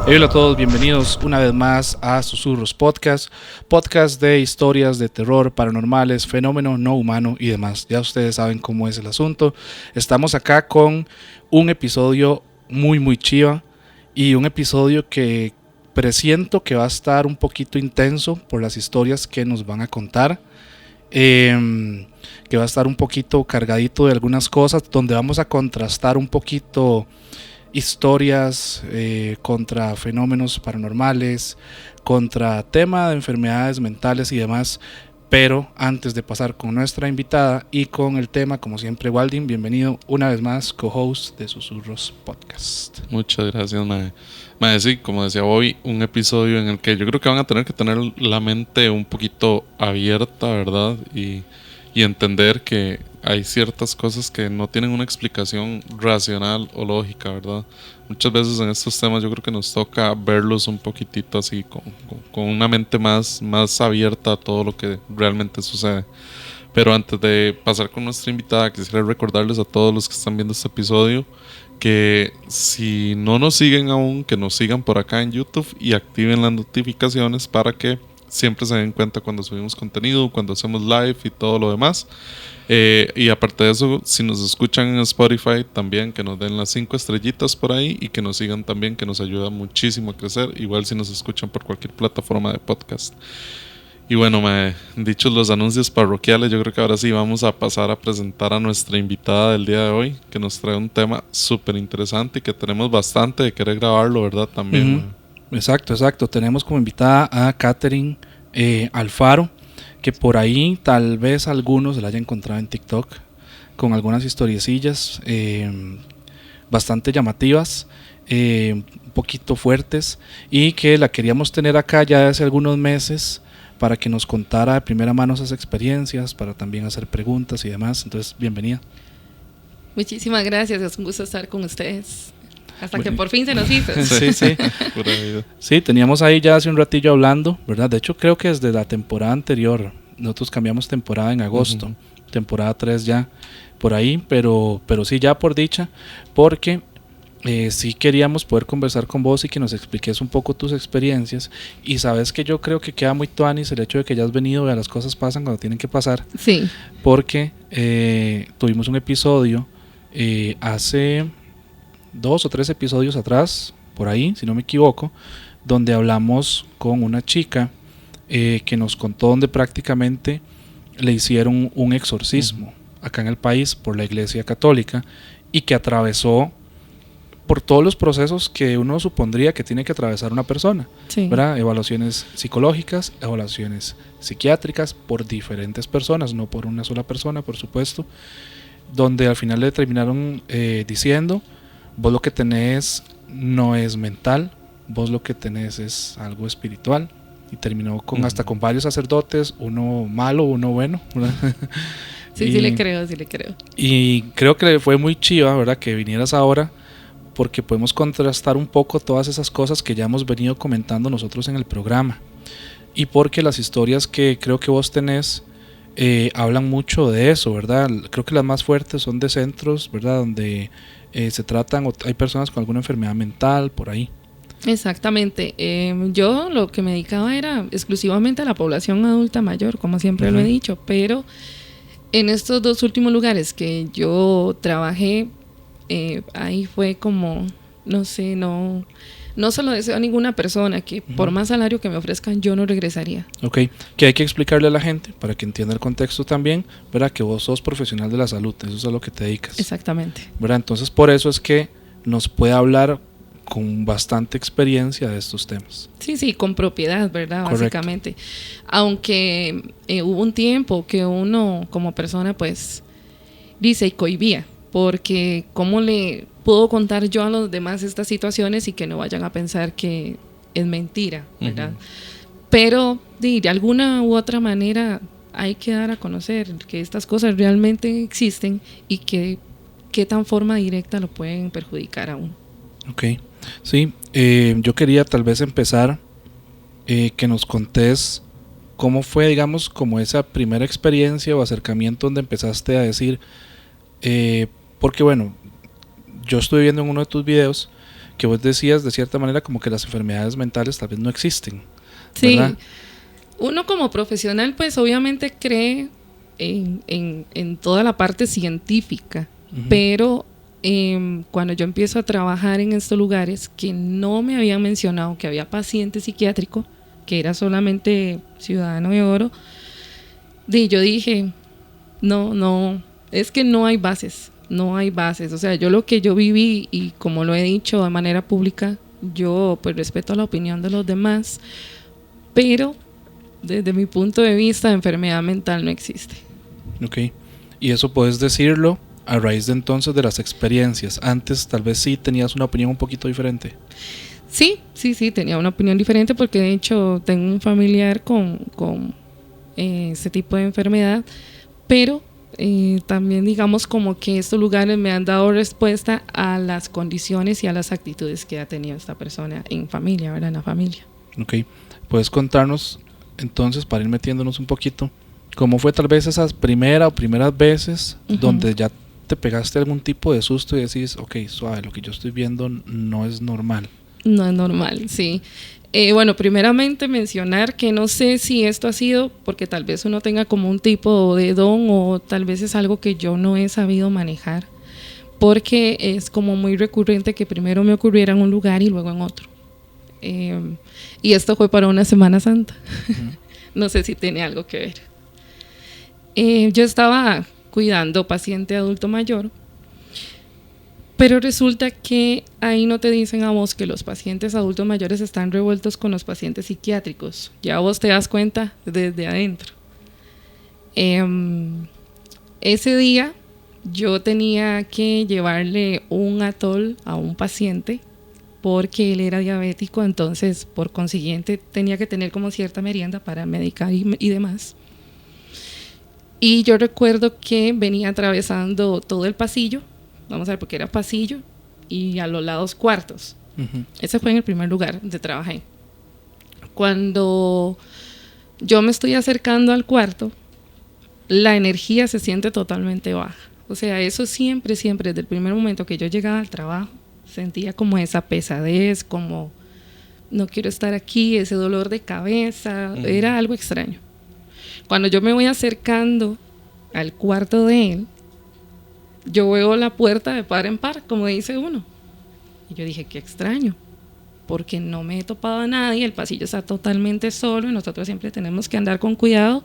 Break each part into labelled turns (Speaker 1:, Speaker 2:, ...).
Speaker 1: Hola a todos, bienvenidos una vez más a Susurros Podcast, podcast de historias de terror, paranormales, fenómeno no humano y demás. Ya ustedes saben cómo es el asunto. Estamos acá con un episodio muy chiva y un episodio que presiento que va a estar un poquito intenso por las historias que nos van a contar. Que va a estar un poquito cargadito de algunas cosas, donde vamos a contrastar un poquito historias contra fenómenos paranormales, contra tema de enfermedades mentales y demás. Pero antes de pasar con nuestra invitada y con el tema, como siempre, Waldin, bienvenido una vez más, co-host de Susurros Podcast.
Speaker 2: Muchas gracias, mae. Mae, sí, como decía hoy, un episodio en el que yo creo que van a tener que tener la mente un poquito abierta, ¿verdad? Y entender que hay ciertas cosas que no tienen una explicación racional o lógica, ¿verdad? Muchas veces en estos temas yo creo que nos toca verlos un poquitito así, con una mente más abierta a todo lo que realmente sucede. Pero antes de pasar con nuestra invitada, quisiera recordarles a todos los que están viendo este episodio que si no nos siguen aún, que nos sigan por acá en YouTube y activen las notificaciones para que siempre se den cuenta cuando subimos contenido, cuando hacemos live y todo lo demás. Y aparte de eso, si nos escuchan en Spotify también, que nos den las 5 estrellitas por ahí y que nos sigan también, que nos ayuda muchísimo a crecer. Igual si nos escuchan por cualquier plataforma de podcast. Y bueno, dichos los anuncios parroquiales, yo creo que ahora sí vamos a pasar a presentar a nuestra invitada del día de hoy, que nos trae un tema súper interesante y que tenemos bastante de querer grabarlo, ¿verdad? También.
Speaker 1: Exacto. Tenemos como invitada a Catherine Alfaro, que por ahí tal vez algunos la hayan encontrado en TikTok con algunas historiecillas bastante llamativas, un poquito fuertes, y que la queríamos tener acá ya hace algunos meses para que nos contara de primera mano esas experiencias, para también hacer preguntas y demás. Entonces, bienvenida.
Speaker 3: Muchísimas gracias, es un gusto estar con ustedes. Hasta que por fin se nos hizo.
Speaker 1: Sí. Sí, teníamos ahí ya hace un ratillo hablando, ¿verdad? De hecho, creo que desde la temporada anterior, nosotros cambiamos temporada en agosto, temporada 3 ya, por ahí, pero sí, ya por dicha, porque sí queríamos poder conversar con vos y que nos expliques un poco tus experiencias. Y sabes que yo creo que queda muy tuanis el hecho de que ya has venido y las cosas pasan cuando tienen que pasar.
Speaker 3: Sí.
Speaker 1: Porque tuvimos un episodio hace 2 o 3 episodios atrás, por ahí, si no me equivoco, donde hablamos con una chica que nos contó donde prácticamente le hicieron un exorcismo acá en el país por la Iglesia Católica y que atravesó por todos los procesos que uno supondría que tiene que atravesar una persona,
Speaker 3: sí.
Speaker 1: ¿verdad? Evaluaciones psicológicas, evaluaciones psiquiátricas por diferentes personas, no por una sola persona, por supuesto, donde al final le terminaron diciendo: vos lo que tenés no es mental, vos lo que tenés es algo espiritual. Y terminó con hasta con varios sacerdotes, uno malo, uno bueno, ¿verdad?
Speaker 3: Sí, sí le creo.
Speaker 1: Y creo que fue muy chiva, ¿verdad?, que vinieras ahora, porque podemos contrastar un poco todas esas cosas que ya hemos venido comentando nosotros en el programa. Y porque las historias que creo que vos tenés hablan mucho de eso, ¿verdad? Creo que las más fuertes son de centros, ¿verdad?, donde se tratan, o hay personas con alguna enfermedad mental, por ahí.
Speaker 3: Exactamente. Yo lo que me dedicaba era exclusivamente a la población adulta mayor, como siempre lo he dicho, pero en estos 2 últimos lugares que yo trabajé, ahí fue como, no sé, no se lo deseo a ninguna persona que por más salario que me ofrezcan yo no regresaría.
Speaker 1: Ok, que hay que explicarle a la gente para que entienda el contexto también, ¿verdad?, que vos sos profesional de la salud, eso es a lo que te dedicas.
Speaker 3: Exactamente.
Speaker 1: ¿Verdad? Entonces por eso es que nos puede hablar con bastante experiencia de estos temas.
Speaker 3: Sí, con propiedad, ¿verdad?
Speaker 1: Correcto.
Speaker 3: Básicamente. Aunque hubo un tiempo que uno como persona pues dice y cohibía, porque ¿cómo le puedo contar yo a los demás estas situaciones y que no vayan a pensar que es mentira, ¿verdad? Pero de alguna u otra manera hay que dar a conocer que estas cosas realmente existen y que qué tan forma directa lo pueden perjudicar a uno.
Speaker 1: Ok, sí, yo quería tal vez empezar que nos contés cómo fue, digamos, como esa primera experiencia o acercamiento donde empezaste a decir, porque bueno, yo estoy viendo en uno de tus videos que vos decías de cierta manera como que las enfermedades mentales tal vez no existen.
Speaker 3: Sí,
Speaker 1: ¿verdad?
Speaker 3: uno como profesional pues obviamente cree en toda la parte científica, pero cuando yo empiezo a trabajar en estos lugares que no me habían mencionado que había paciente psiquiátrico, que era solamente ciudadano de oro, yo dije, no, es que no hay bases, o sea, yo lo que yo viví y como lo he dicho de manera pública, yo pues respeto la opinión de los demás, pero desde mi punto de vista enfermedad mental no existe.
Speaker 1: Ok, y eso puedes decirlo a raíz de entonces de las experiencias. Antes tal vez sí tenías una opinión un poquito diferente.
Speaker 3: Sí, tenía una opinión diferente porque de hecho tengo un familiar con ese tipo de enfermedad, pero también digamos como que estos lugares me han dado respuesta a las condiciones y a las actitudes que ha tenido esta persona en familia, ¿verdad? En la familia.
Speaker 1: Ok, puedes contarnos entonces, para ir metiéndonos un poquito, cómo fue tal vez esas primeras veces donde ya te pegaste algún tipo de susto y decís, ok, suave, lo que yo estoy viendo no es normal.
Speaker 3: No es normal, sí. Bueno, primeramente mencionar que no sé si esto ha sido porque tal vez uno tenga como un tipo de don o tal vez es algo que yo no he sabido manejar, porque es como muy recurrente que primero me ocurriera en un lugar y luego en otro. Y esto fue para una Semana Santa. No sé si tiene algo que ver. Yo estaba cuidando paciente adulto mayor, pero resulta que ahí no te dicen a vos que los pacientes adultos mayores están revueltos con los pacientes psiquiátricos. Ya vos te das cuenta desde adentro. Ese día yo tenía que llevarle un atol a un paciente porque él era diabético, entonces por consiguiente tenía que tener como cierta merienda para medicar y demás. Y yo recuerdo que venía atravesando todo el pasillo, vamos a ver, porque era pasillo y a los lados cuartos. Ese fue en el primer lugar donde trabajé. Cuando yo me estoy acercando al cuarto, la energía se siente totalmente baja. O sea, eso siempre, desde el primer momento que yo llegaba al trabajo, sentía como esa pesadez, como no quiero estar aquí, ese dolor de cabeza, era algo extraño. Cuando yo me voy acercando al cuarto de él, yo veo la puerta de par en par, como dice uno. Y yo dije, qué extraño, porque no me he topado a nadie, el pasillo está totalmente solo y nosotros siempre tenemos que andar con cuidado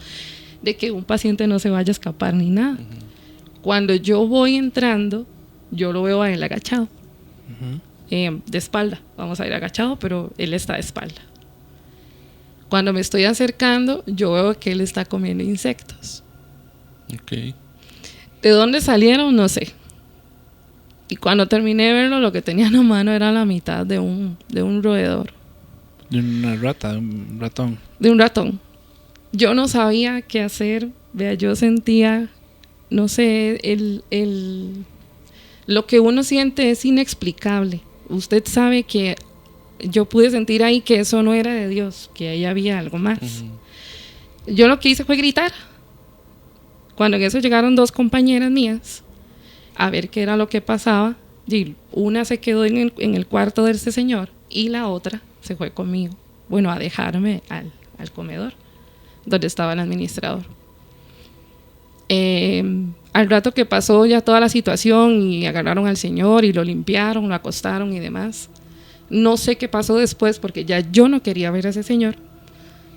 Speaker 3: de que un paciente no se vaya a escapar ni nada. Cuando yo voy entrando, yo lo veo a él agachado. De espalda, vamos a ir agachado, pero él está de espalda. Cuando me estoy acercando, yo veo que él está comiendo insectos.
Speaker 2: Okay.
Speaker 3: ¿De dónde salieron? No sé. Y cuando terminé de verlo, lo que tenía en la mano era la mitad de un roedor.
Speaker 1: De una rata, de un ratón.
Speaker 3: De un ratón. Yo no sabía qué hacer. Vea, yo sentía, no sé, lo que uno siente es inexplicable. Usted sabe que yo pude sentir ahí que eso no era de Dios, que ahí había algo más. Yo lo que hice fue gritar. Cuando en eso llegaron dos compañeras mías a ver qué era lo que pasaba, y una se quedó en el cuarto de este señor y la otra se fue conmigo, bueno, a dejarme al comedor donde estaba el administrador. Al rato que pasó ya toda la situación y agarraron al señor y lo limpiaron, lo acostaron y demás, no sé qué pasó después porque ya yo no quería ver a ese señor.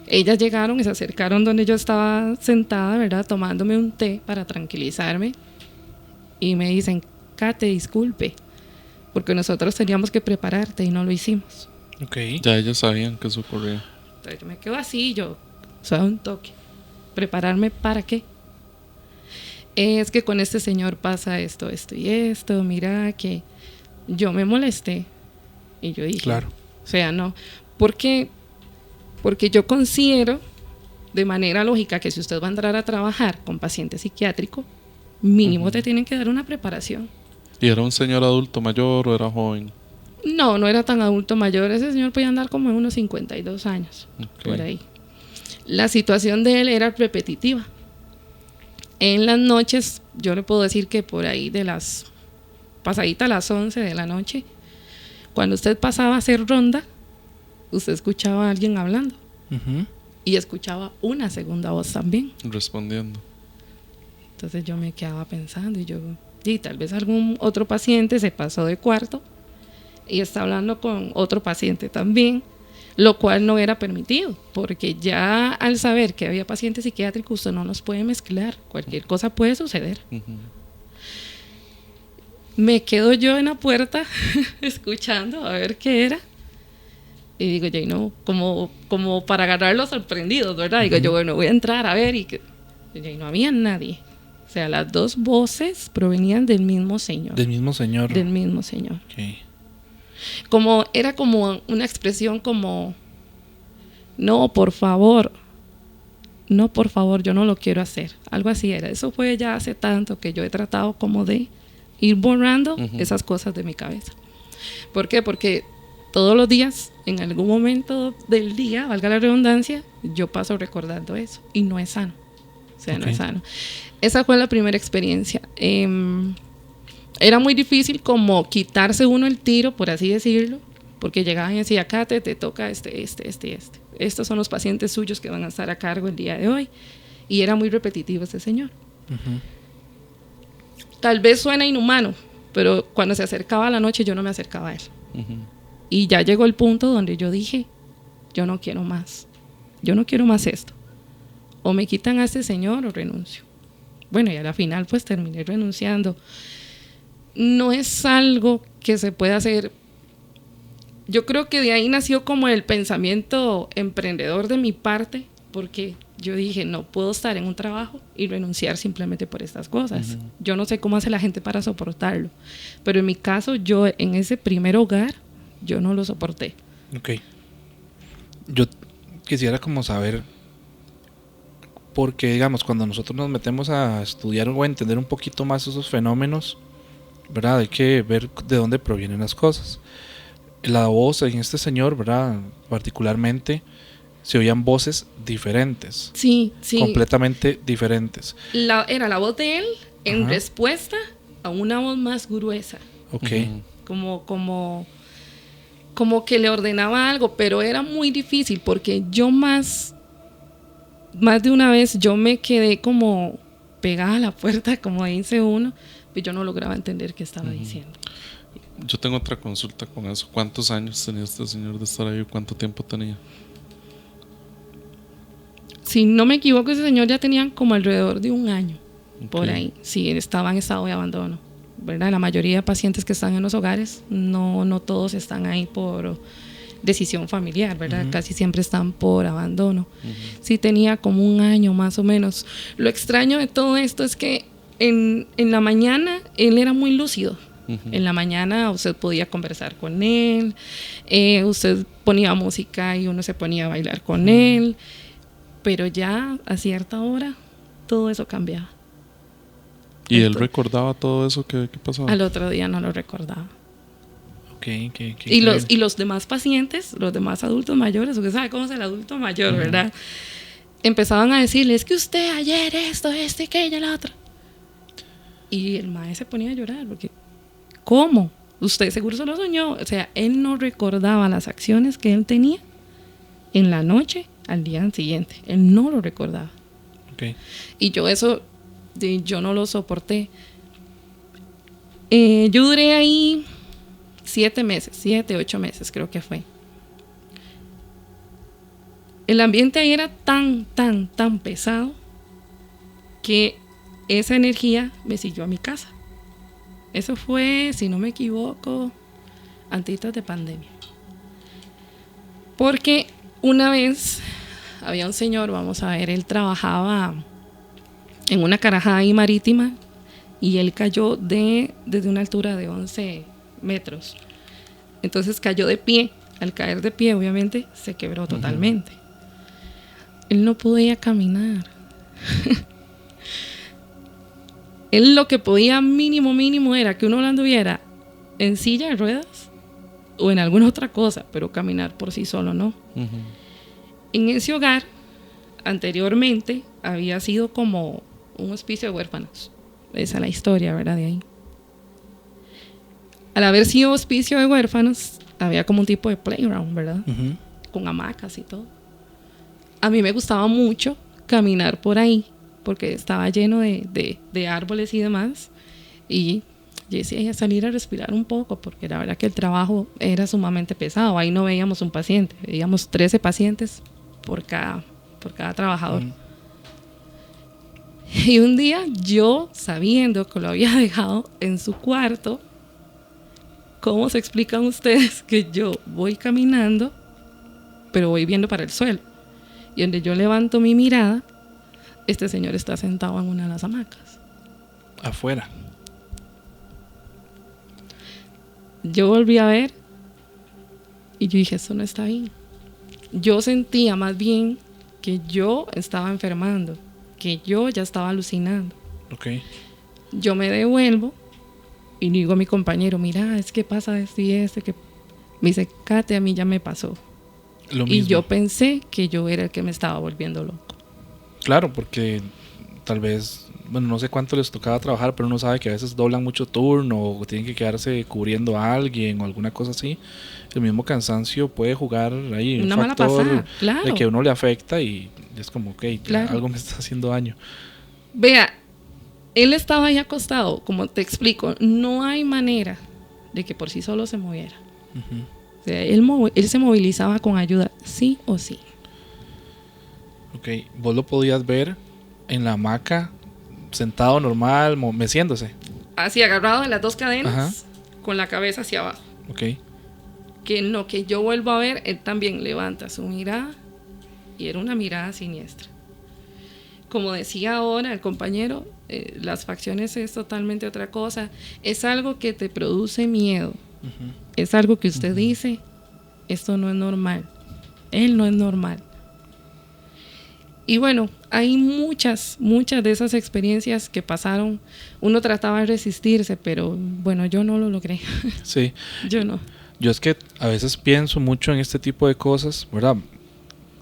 Speaker 3: Ellas llegaron y se acercaron donde yo estaba sentada, ¿verdad? Tomándome un té para tranquilizarme y me dicen, Kate, disculpe, porque nosotros teníamos que prepararte y no lo hicimos.
Speaker 1: Okay.
Speaker 2: Ya ellos sabían que eso ocurría.
Speaker 3: Entonces yo me quedo así, yo, suave un toque. ¿Prepararme para qué? Es que con este señor pasa esto y esto, mira que yo me molesté. Y yo dije,
Speaker 1: claro.
Speaker 3: O sea, no, porque yo considero de manera lógica que si usted va a entrar a trabajar con paciente psiquiátrico, mínimo te tienen que dar una preparación.
Speaker 2: ¿Y era un señor adulto mayor o era joven?
Speaker 3: No era tan adulto mayor, ese señor podía andar como en unos 52 años, por ahí. La situación de él era repetitiva. En las noches, yo le puedo decir que por ahí de las pasaditas a las 11 de la noche, cuando usted pasaba a hacer ronda, usted escuchaba a alguien hablando.
Speaker 1: Ujú.
Speaker 3: Y escuchaba una segunda voz también.
Speaker 2: Respondiendo.
Speaker 3: Entonces yo me quedaba pensando y tal vez algún otro paciente se pasó de cuarto y está hablando con otro paciente también, lo cual no era permitido, porque ya al saber que había pacientes psiquiátricos usted no los puede mezclar, cualquier cosa puede suceder. Me quedo yo en la puerta escuchando a ver qué era. Y digo, ya no, como para agarrarlos sorprendidos, ¿verdad? Digo, yo, bueno, voy a entrar a ver. Y ya no había nadie. O sea, las dos voces provenían del mismo señor.
Speaker 1: Del mismo señor.
Speaker 3: Del mismo señor.
Speaker 1: Ok.
Speaker 3: Era como una expresión como, no, por favor, yo no lo quiero hacer. Algo así era. Eso fue ya hace tanto que yo he tratado como de ir borrando esas cosas de mi cabeza. ¿Por qué? Porque todos los días, en algún momento del día, valga la redundancia, yo paso recordando eso y no es sano. O sea, no es sano. Esa fue la primera experiencia. Era muy difícil como quitarse uno el tiro, por así decirlo, porque llegaban y decían, Kate, te toca este. Estos son los pacientes suyos que van a estar a cargo el día de hoy. Y era muy repetitivo ese señor. Tal vez suena inhumano, pero cuando se acercaba la noche yo no me acercaba a él. Y ya llegó el punto donde yo dije, yo no quiero más esto. O me quitan a este señor o renuncio. Bueno, y a la final pues terminé renunciando. No es algo que se pueda hacer. Yo creo que de ahí nació como el pensamiento emprendedor de mi parte, porque yo dije, no puedo estar en un trabajo y renunciar simplemente por estas cosas. Yo no sé cómo hace la gente para soportarlo, pero en mi caso, yo en ese primer hogar, yo no lo soporté.
Speaker 1: Ok. Yo quisiera como saber, porque digamos, cuando nosotros nos metemos a estudiar o a entender un poquito más esos fenómenos, ¿verdad? Hay que ver de dónde provienen las cosas. La voz en este señor, ¿verdad? Particularmente, se oían voces diferentes.
Speaker 3: Sí.
Speaker 1: Completamente diferentes.
Speaker 3: Era la voz de él en respuesta a una voz más gruesa.
Speaker 1: Ok.
Speaker 3: Como que le ordenaba algo, pero era muy difícil porque yo más de una vez yo me quedé como pegada a la puerta, como dice uno, pero yo no lograba entender qué estaba diciendo.
Speaker 2: Yo tengo otra consulta con eso. ¿Cuántos años tenía este señor de estar ahí? ¿Cuánto tiempo tenía?
Speaker 3: Si no me equivoco, ese señor ya tenía como alrededor de un año, por ahí. Sí, estaba en estado de abandono, ¿verdad? La mayoría de pacientes que están en los hogares, no todos están ahí por decisión familiar, ¿verdad? Casi siempre están por abandono. Sí tenía como un año más o menos. Lo extraño de todo esto es que en la mañana él era muy lúcido. En la mañana usted podía conversar con él, usted ponía música y uno se ponía a bailar con él, pero ya a cierta hora todo eso cambiaba.
Speaker 2: ¿Y él recordaba todo eso que pasaba?
Speaker 3: Al otro día no lo recordaba.
Speaker 1: Okay,
Speaker 3: y los demás pacientes, los demás adultos mayores, usted sabe cómo es el adulto mayor, ¿verdad? Empezaban a decirle, es que usted ayer esto, aquello, la otra. Y el maestro se ponía a llorar porque ¿cómo? Usted seguro se lo soñó. O sea, él no recordaba las acciones que él tenía en la noche al día siguiente. Él no lo recordaba.
Speaker 1: Okay.
Speaker 3: Y yo no lo soporté. Yo duré ahí 7 meses, 7, 8 meses creo que fue. El ambiente ahí era tan pesado que esa energía me siguió a mi casa. Eso fue, si no me equivoco, antes de pandemia. Porque una vez había un señor, vamos a ver, él trabajaba en una carajada ahí marítima y él cayó desde una altura de 11 metros. Entonces cayó de pie. Al caer de pie, obviamente, se quebró totalmente. Él no podía caminar. Él lo que podía mínimo era que uno lo anduviera en silla de ruedas o en alguna otra cosa, pero caminar por sí solo no. En ese hogar, anteriormente, había sido como un hospicio de huérfanos. Esa es la historia, ¿verdad? De ahí. al haber sido hospicio de huérfanos, había como un tipo de playground, ¿verdad?
Speaker 1: Ujú.
Speaker 3: Con hamacas y todo. A mí me gustaba mucho caminar por ahí, porque estaba lleno de árboles y demás. Y yo decía, salir a respirar un poco, porque la verdad que el trabajo era sumamente pesado. Ahí no veíamos un paciente, veíamos 13 pacientes por cada trabajador. Y un día yo, sabiendo que lo había dejado en su cuarto, ¿cómo se explican ustedes que yo voy caminando, pero voy viendo para el suelo? Y donde yo levanto mi mirada, este señor está sentado en una de las hamacas.
Speaker 1: Afuera.
Speaker 3: Yo volví a ver y yo dije, eso no está bien. Yo sentía más bien que yo estaba enfermando, que yo ya estaba alucinando.
Speaker 1: Ok.
Speaker 3: Yo me devuelvo y le digo a mi compañero, mira, es que pasa esto y esto. Que... Me dice, Kate, a mí ya me pasó.
Speaker 1: Lo
Speaker 3: Y
Speaker 1: mismo.
Speaker 3: yo pensé que yo era el que me estaba volviendo loco.
Speaker 1: Claro, porque tal vez, bueno, no sé cuánto les tocaba trabajar, pero uno sabe que a veces doblan mucho turno o tienen que quedarse cubriendo a alguien o alguna cosa así. El mismo cansancio puede jugar ahí un
Speaker 3: Una mala
Speaker 1: factor
Speaker 3: pasada, claro.
Speaker 1: de que a uno le afecta y es como, ok, ya
Speaker 3: Claro.
Speaker 1: algo me está haciendo daño.
Speaker 3: Vea, él estaba ahí acostado, como te explico, no hay manera de que por sí solo se moviera.
Speaker 1: Ujú.
Speaker 3: O sea, él se movilizaba con ayuda, sí o sí.
Speaker 1: Ok, vos lo podías ver en la hamaca, sentado normal, meciéndose.
Speaker 3: Así agarrado de las dos cadenas,
Speaker 1: Ajá.
Speaker 3: con la cabeza hacia abajo.
Speaker 1: Ok,
Speaker 3: Que en lo que yo vuelvo a ver, él también levanta su mirada y era una mirada siniestra. Como decía ahora el compañero, las facciones es totalmente otra cosa. Es algo que te produce miedo.
Speaker 1: ujú,
Speaker 3: Es algo que usted dice, esto no es normal. Él no es normal. Y bueno, hay muchas de esas experiencias que pasaron. Uno trataba de resistirse, pero bueno, yo no lo logré.
Speaker 1: sí.
Speaker 3: Yo no.
Speaker 1: Yo es que a veces pienso mucho en este tipo de cosas, ¿verdad?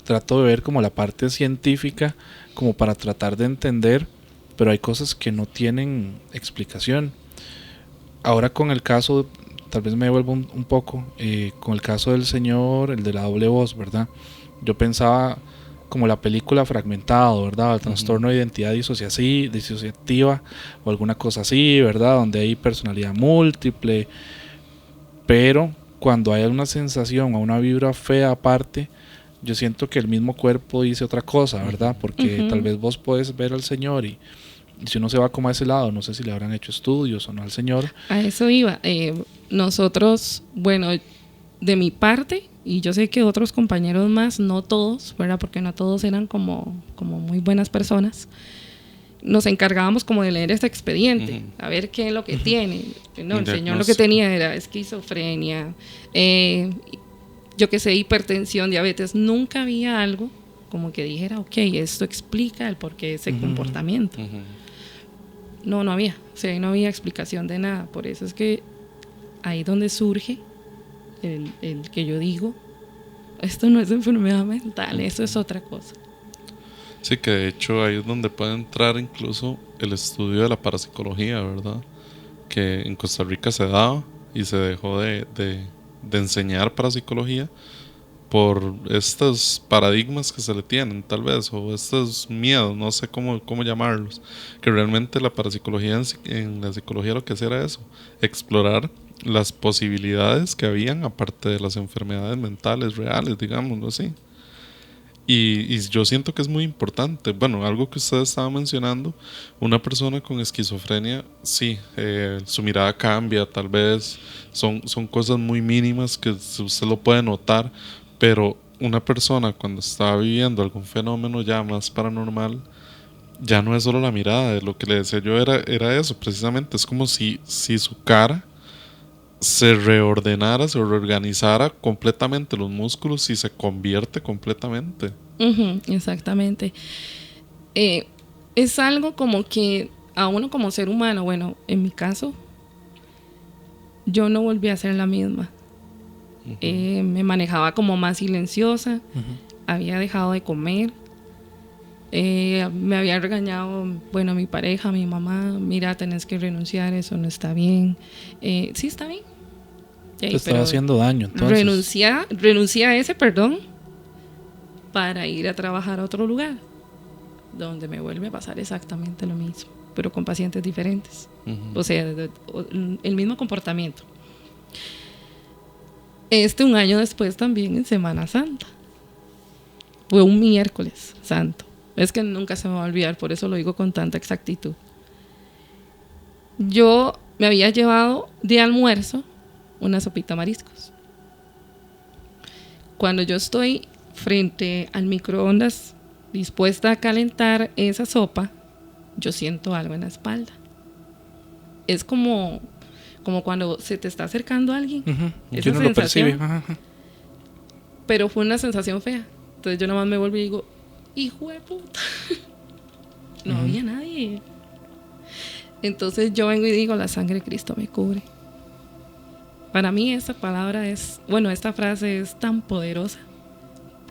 Speaker 1: Trato de ver como la parte científica, como para tratar de entender, pero hay cosas que no tienen explicación. Ahora con el caso, tal vez me devuelvo un poco, con el caso del señor, el de la doble voz, ¿verdad? Yo pensaba como la película Fragmentado, ¿verdad? El trastorno de identidad disociativa o alguna cosa así, ¿verdad? Donde hay personalidad múltiple, pero cuando hay una sensación o una vibra fea aparte, yo siento que el mismo cuerpo dice otra cosa, ¿verdad? Porque tal vez vos podés ver al Señor y si uno se va como a ese lado, no sé si le habrán hecho estudios o no al Señor.
Speaker 3: A eso iba. Nosotros, bueno, de mi parte, y yo sé que otros compañeros más, no todos, ¿verdad? Porque no todos eran como muy buenas personas. Nos encargábamos como de leer este expediente, a ver qué es lo que tiene. No, el señor lo que tenía era esquizofrenia, yo qué sé, hipertensión, diabetes. Nunca había algo como que dijera, ok, esto explica el porqué de ese comportamiento. No había. O sea, no había explicación de nada. Por eso es que ahí donde surge el que yo digo, esto no es enfermedad mental, esto es otra cosa.
Speaker 2: Sí, que de hecho ahí es donde puede entrar incluso el estudio de la parapsicología, ¿verdad? Que en Costa Rica se daba y se dejó de enseñar parapsicología por estos paradigmas que se le tienen, tal vez, o estos miedos, no sé cómo llamarlos. Que realmente la parapsicología en la psicología lo que hacía era eso, explorar las posibilidades que habían aparte de las enfermedades mentales reales, digámoslo así. Y yo siento que es muy importante. Bueno, algo que usted estaba mencionando, una persona con esquizofrenia, sí, su mirada cambia, tal vez son cosas muy mínimas que usted lo puede notar, pero una persona cuando está viviendo algún fenómeno ya más paranormal, ya no es solo la mirada. Lo que le decía yo era eso, precisamente. Es como si su cara se reordenara, se reorganizara completamente los músculos y se convierte completamente.
Speaker 3: Exactamente. Es algo como que a uno como ser humano, bueno, en mi caso, yo no volví a ser la misma. Me manejaba como más silenciosa, había dejado de comer, me había regañado, mi pareja, mi mamá, mira, tenés que renunciar, eso no está bien. Sí está bien,
Speaker 1: Te estaba haciendo daño, entonces.
Speaker 3: Renuncié a ese, para ir a trabajar a otro lugar, donde me vuelve a pasar exactamente lo mismo, pero con pacientes diferentes. O sea, el mismo comportamiento. Un año después también en Semana Santa. Fue un miércoles santo. Es que nunca se me va a olvidar, por eso lo digo con tanta exactitud. Yo me había llevado de almuerzo una sopita de mariscos. Cuando yo estoy frente al microondas dispuesta a calentar esa sopa, yo siento algo en la espalda. Es como cuando se te está acercando alguien.
Speaker 1: Yo no lo percibe.
Speaker 3: Pero fue una sensación fea. Entonces yo nomás me vuelvo y digo, hijo de puta. No había nadie. Entonces yo vengo y digo, la sangre de Cristo me cubre. Para mí esta frase es tan poderosa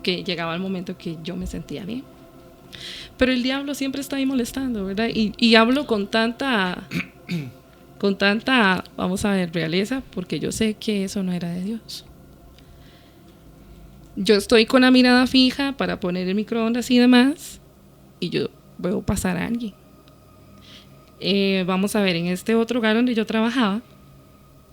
Speaker 3: que llegaba el momento que yo me sentía bien. Pero el diablo siempre está ahí molestando, ¿verdad? Y hablo con tanta, vamos a ver, realeza, porque yo sé que eso no era de Dios. Yo estoy con la mirada fija para poner el microondas y demás, y yo veo pasar a alguien. Vamos a ver, en este otro hogar donde yo trabajaba,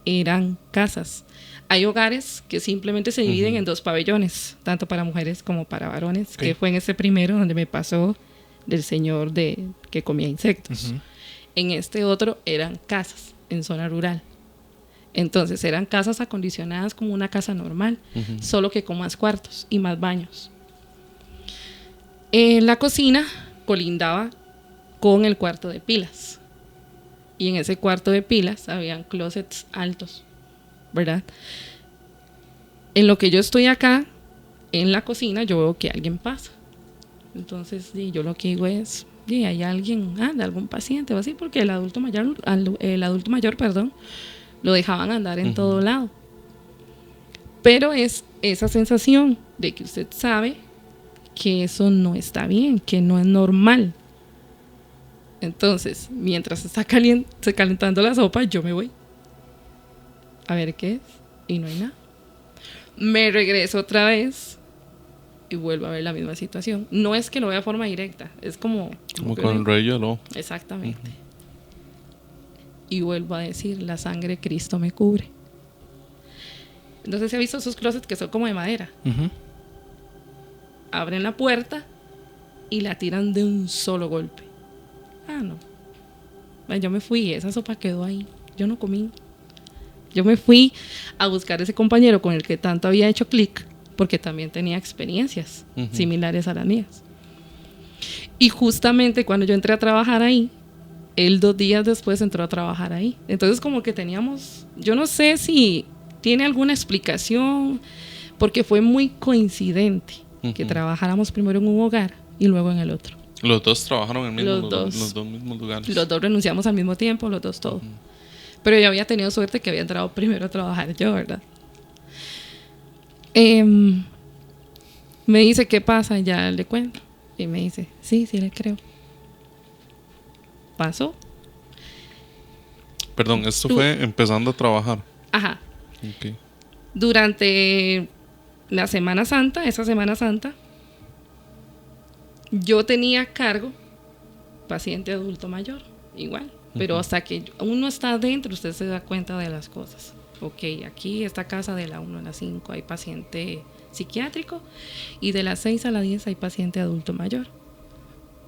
Speaker 3: eran casas. Hay hogares que simplemente se dividen en 2 pabellones, tanto para mujeres como para varones, que fue en ese primero donde me pasó del señor que comía insectos. En este otro eran casas en zona rural. Entonces eran casas acondicionadas como una casa normal, solo que con más cuartos y más baños. La cocina colindaba con el cuarto de pilas. Y en ese cuarto de pilas habían closets altos, ¿verdad? En lo que yo estoy acá, en la cocina, yo veo que alguien pasa. Entonces, yo lo que digo es, hay alguien, de algún paciente o así, porque el adulto mayor, lo dejaban andar en todo lado. Pero es esa sensación de que usted sabe que eso no está bien, que no es normal. Entonces, mientras se está calentando la sopa, yo me voy a ver qué es, y no hay nada. Me regreso otra vez y vuelvo a ver la misma situación. No es que lo vea de forma directa, es como
Speaker 2: con el rey hielo.
Speaker 3: Exactamente. Y vuelvo a decir, la sangre de Cristo me cubre. Entonces, ¿se ha visto esos closets que son como de madera? Abren la puerta y la tiran de un solo golpe. No. Yo me fui, esa sopa quedó ahí. Yo no comí. Yo me fui a buscar ese compañero con el que tanto había hecho clic, porque también tenía experiencias similares a las mías. Y justamente cuando yo entré a trabajar ahí, él 2 días después entró a trabajar ahí. Entonces como que teníamos, yo no sé si tiene alguna explicación, porque fue muy coincidente que trabajáramos primero en un hogar y luego en el otro.
Speaker 2: Los dos trabajaron en los dos mismos lugares.
Speaker 3: Los 2 renunciamos al mismo tiempo, los 2 todo. Pero yo había tenido suerte que había entrado primero a trabajar yo, ¿verdad? Me dice, ¿qué pasa? Ya le cuento. Y me dice, sí le creo. Pasó.
Speaker 2: Perdón, esto fue empezando a trabajar.
Speaker 3: Ajá.
Speaker 2: Okay.
Speaker 3: Durante la Semana Santa, esa Semana Santa, yo tenía a cargo paciente adulto mayor, igual. Pero hasta que uno está adentro, usted se da cuenta de las cosas. Ok, aquí esta casa de la 1 a la 5 hay paciente psiquiátrico y de las 6 a las 10 hay paciente adulto mayor.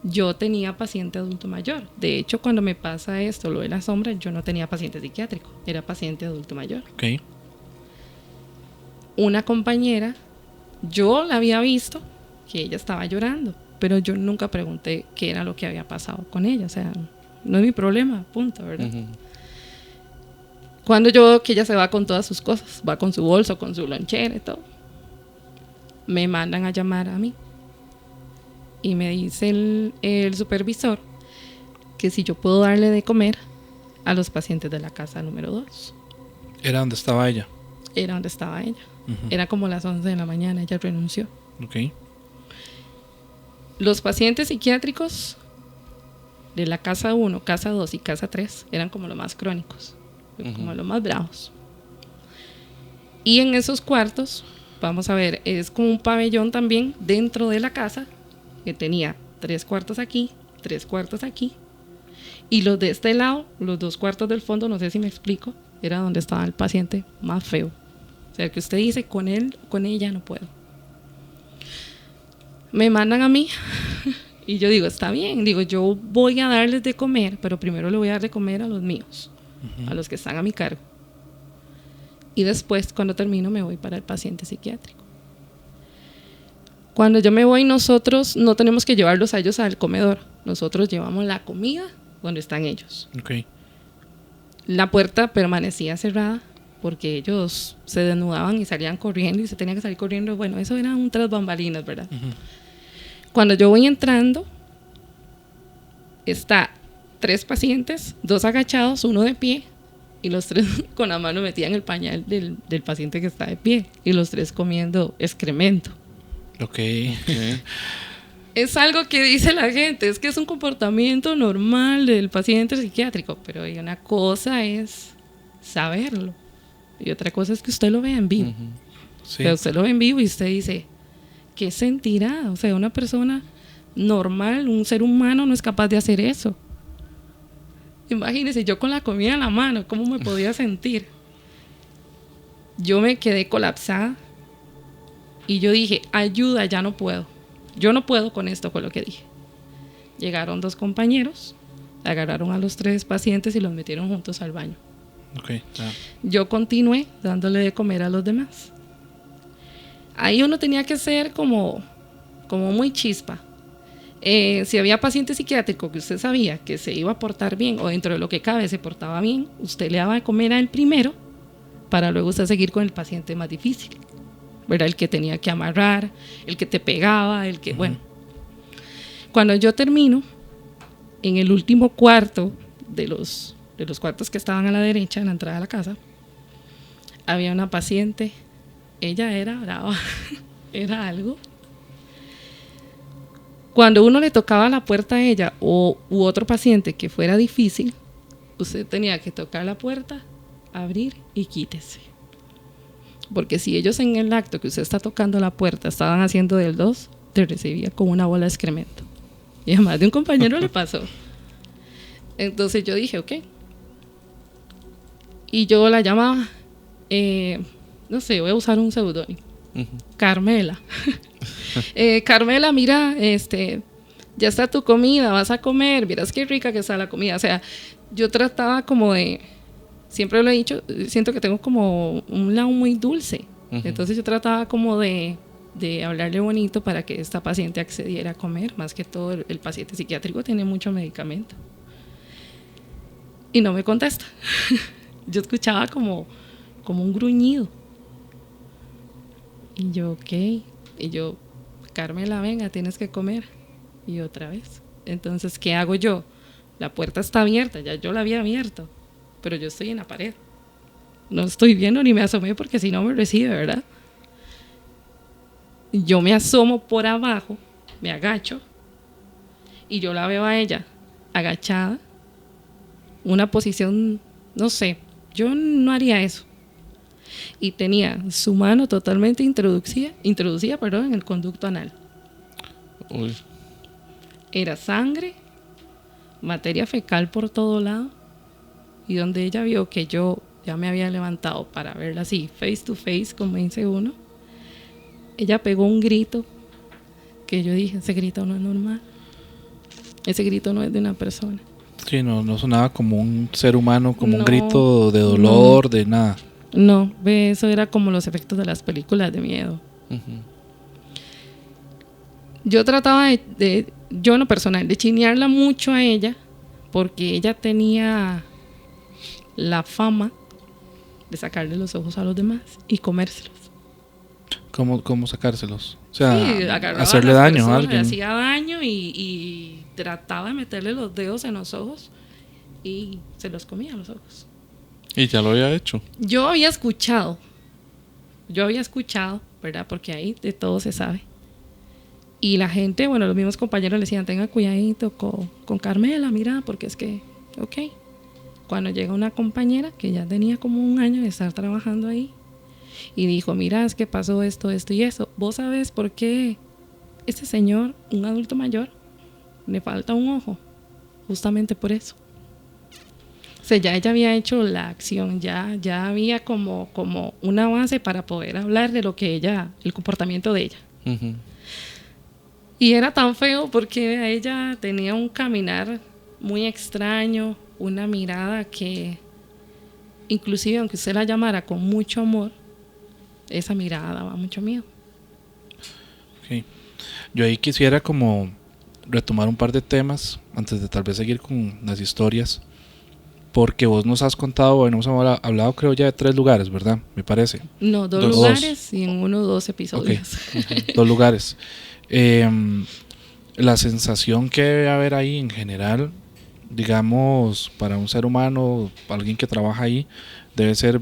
Speaker 3: Yo tenía paciente adulto mayor. De hecho, cuando me pasa esto, lo de la sombra, yo no tenía paciente psiquiátrico, era paciente adulto mayor.
Speaker 1: Okay.
Speaker 3: Una compañera, yo la había visto que ella estaba llorando, pero yo nunca pregunté qué era lo que había pasado con ella. O sea, no es mi problema, punto, ¿verdad? Cuando yo veo que ella se va con todas sus cosas, va con su bolso, con su lonchera y todo, me mandan a llamar a mí. Y me dice el supervisor que si yo puedo darle de comer a los pacientes de la casa número 2.
Speaker 1: ¿Era donde estaba ella?
Speaker 3: Era donde estaba ella. Era como las 11 de la mañana, ella renunció.
Speaker 1: Okay.
Speaker 3: Los pacientes psiquiátricos de la casa 1, casa 2 y casa 3 eran como los más crónicos, como los más bravos. Y en esos cuartos, vamos a ver, es como un pabellón también dentro de la casa que tenía 3 cuartos aquí, 3 cuartos aquí. Y los de este lado, los 2 cuartos del fondo, no sé si me explico, era donde estaba el paciente más feo. O sea, que usted dice, con él, con ella no puedo. Me mandan a mí y yo digo, está bien, digo, yo voy a darles de comer, pero primero le voy a dar de comer a los míos, a los que están a mi cargo. Y después, cuando termino, me voy para el paciente psiquiátrico. Cuando yo me voy, nosotros no tenemos que llevarlos a ellos al comedor. Nosotros llevamos la comida donde están ellos.
Speaker 1: Ok.
Speaker 3: La puerta permanecía cerrada porque ellos se desnudaban y salían corriendo y se tenían que salir corriendo. Bueno, eso era un tras bambalinas, ¿verdad? Uh-huh. Cuando yo voy entrando, está 3 pacientes, 2 agachados, 1 de pie, y los 3 con la mano metida en el pañal del paciente que está de pie, y los 3 comiendo excremento.
Speaker 1: Ok.
Speaker 3: Es algo que dice la gente, es que es un comportamiento normal del paciente psiquiátrico, pero una cosa es saberlo y otra cosa es que usted lo vea en vivo. Uh-huh. Sí. O sea, usted lo ve en vivo y usted dice, ¿qué sentirá? O sea, una persona normal, un ser humano no es capaz de hacer eso. Imagínese, yo con la comida en la mano, ¿cómo me podía sentir? Yo me quedé colapsada y yo dije, ayuda, ya no puedo. Yo no puedo con esto, fue lo que dije. Llegaron 2 compañeros, agarraron a los 3 pacientes y los metieron juntos al baño.
Speaker 1: Okay, yeah.
Speaker 3: Yo continué dándole de comer a los demás. Ahí uno tenía que ser como muy chispa. Si había paciente psiquiátrico que usted sabía que se iba a portar bien o dentro de lo que cabe se portaba bien, usted le daba de comer al primero para luego usted seguir con el paciente más difícil, ¿verdad? El que tenía que amarrar, el que te pegaba, el que, bueno. Cuando yo termino, en el último cuarto de los cuartos que estaban a la derecha en la entrada de la casa, había una paciente. Ella era brava, era algo. Cuando uno le tocaba la puerta a ella u otro paciente que fuera difícil, usted tenía que tocar la puerta, abrir y quítese. Porque si ellos en el acto que usted está tocando la puerta estaban haciendo del 2, te recibía con una bola de excremento. Y a más de un compañero le pasó. Entonces yo dije, ok. Y yo la llamaba, no sé, voy a usar un seudónimo. Uh-huh. Carmela. Carmela, mira, ya está tu comida, vas a comer, miras qué rica que está la comida. O sea, yo trataba como de, siempre lo he dicho, siento que tengo como un lado muy dulce. Uh-huh. Entonces yo trataba como de hablarle bonito para que esta paciente accediera a comer. Más que todo, el paciente psiquiátrico tiene mucho medicamento. Y no me contesta. Yo escuchaba como un gruñido. Y yo, ok. Y yo, Carmela, venga, tienes que comer. Y otra vez. Entonces, ¿qué hago yo? La puerta está abierta, ya yo la había abierto. Pero yo estoy en la pared. No estoy viendo ni me asomé porque si no me recibe, ¿verdad? Yo me asomo por abajo, me agacho. Y yo la veo a ella agachada. Una posición, no sé, yo no haría eso. Y tenía su mano totalmente introducida, en el conducto anal.
Speaker 2: Uy.
Speaker 3: Era sangre, materia fecal por todo lado. Y donde ella vio que yo ya me había levantado para verla así, face to face, como dice uno, ella pegó un grito que yo dije, ese grito no es normal. Ese grito no es de una persona.
Speaker 1: Sí, no sonaba como un ser humano, como un grito de dolor, de nada.
Speaker 3: No, eso era como los efectos de las películas de miedo. Uh-huh. Yo trataba yo en lo personal, de chinearla mucho a ella, porque ella tenía la fama de sacarle los ojos a los demás y comérselos.
Speaker 1: ¿Cómo sacárselos? O sea,
Speaker 3: sí,
Speaker 1: hacerle daño a alguien.
Speaker 3: Le hacía daño y trataba de meterle los dedos en los ojos y se los comía los ojos.
Speaker 2: ¿Y ya lo había hecho?
Speaker 3: Yo había escuchado, ¿verdad? Porque ahí de todo se sabe. Y la gente, bueno, los mismos compañeros le decían, tenga cuidadito con Carmela, mira, porque es que, ok. Cuando llega una compañera que ya tenía como un año de estar trabajando ahí, y dijo, mira, es que pasó esto, esto y eso. ¿Vos sabés por qué este señor, un adulto mayor, le falta un ojo? Justamente por eso. O sea, ya ella había hecho la acción, ya había como una base para poder hablar de lo que ella, el comportamiento de ella.
Speaker 2: Ujú.
Speaker 3: Y era tan feo porque ella tenía un caminar muy extraño, una mirada que, inclusive aunque usted la llamara con mucho amor, esa mirada daba mucho miedo.
Speaker 1: Ok. Yo ahí quisiera como retomar un par de temas antes de tal vez seguir con las historias, porque vos nos has contado, bueno, hemos hablado creo ya de 3 lugares, ¿verdad? Me parece.
Speaker 3: No, dos
Speaker 2: Dos.
Speaker 3: lugares y en 1 o 2 episodios.
Speaker 1: Okay. 2 lugares. La sensación que debe haber ahí en general, digamos, para un ser humano, alguien que trabaja ahí, debe ser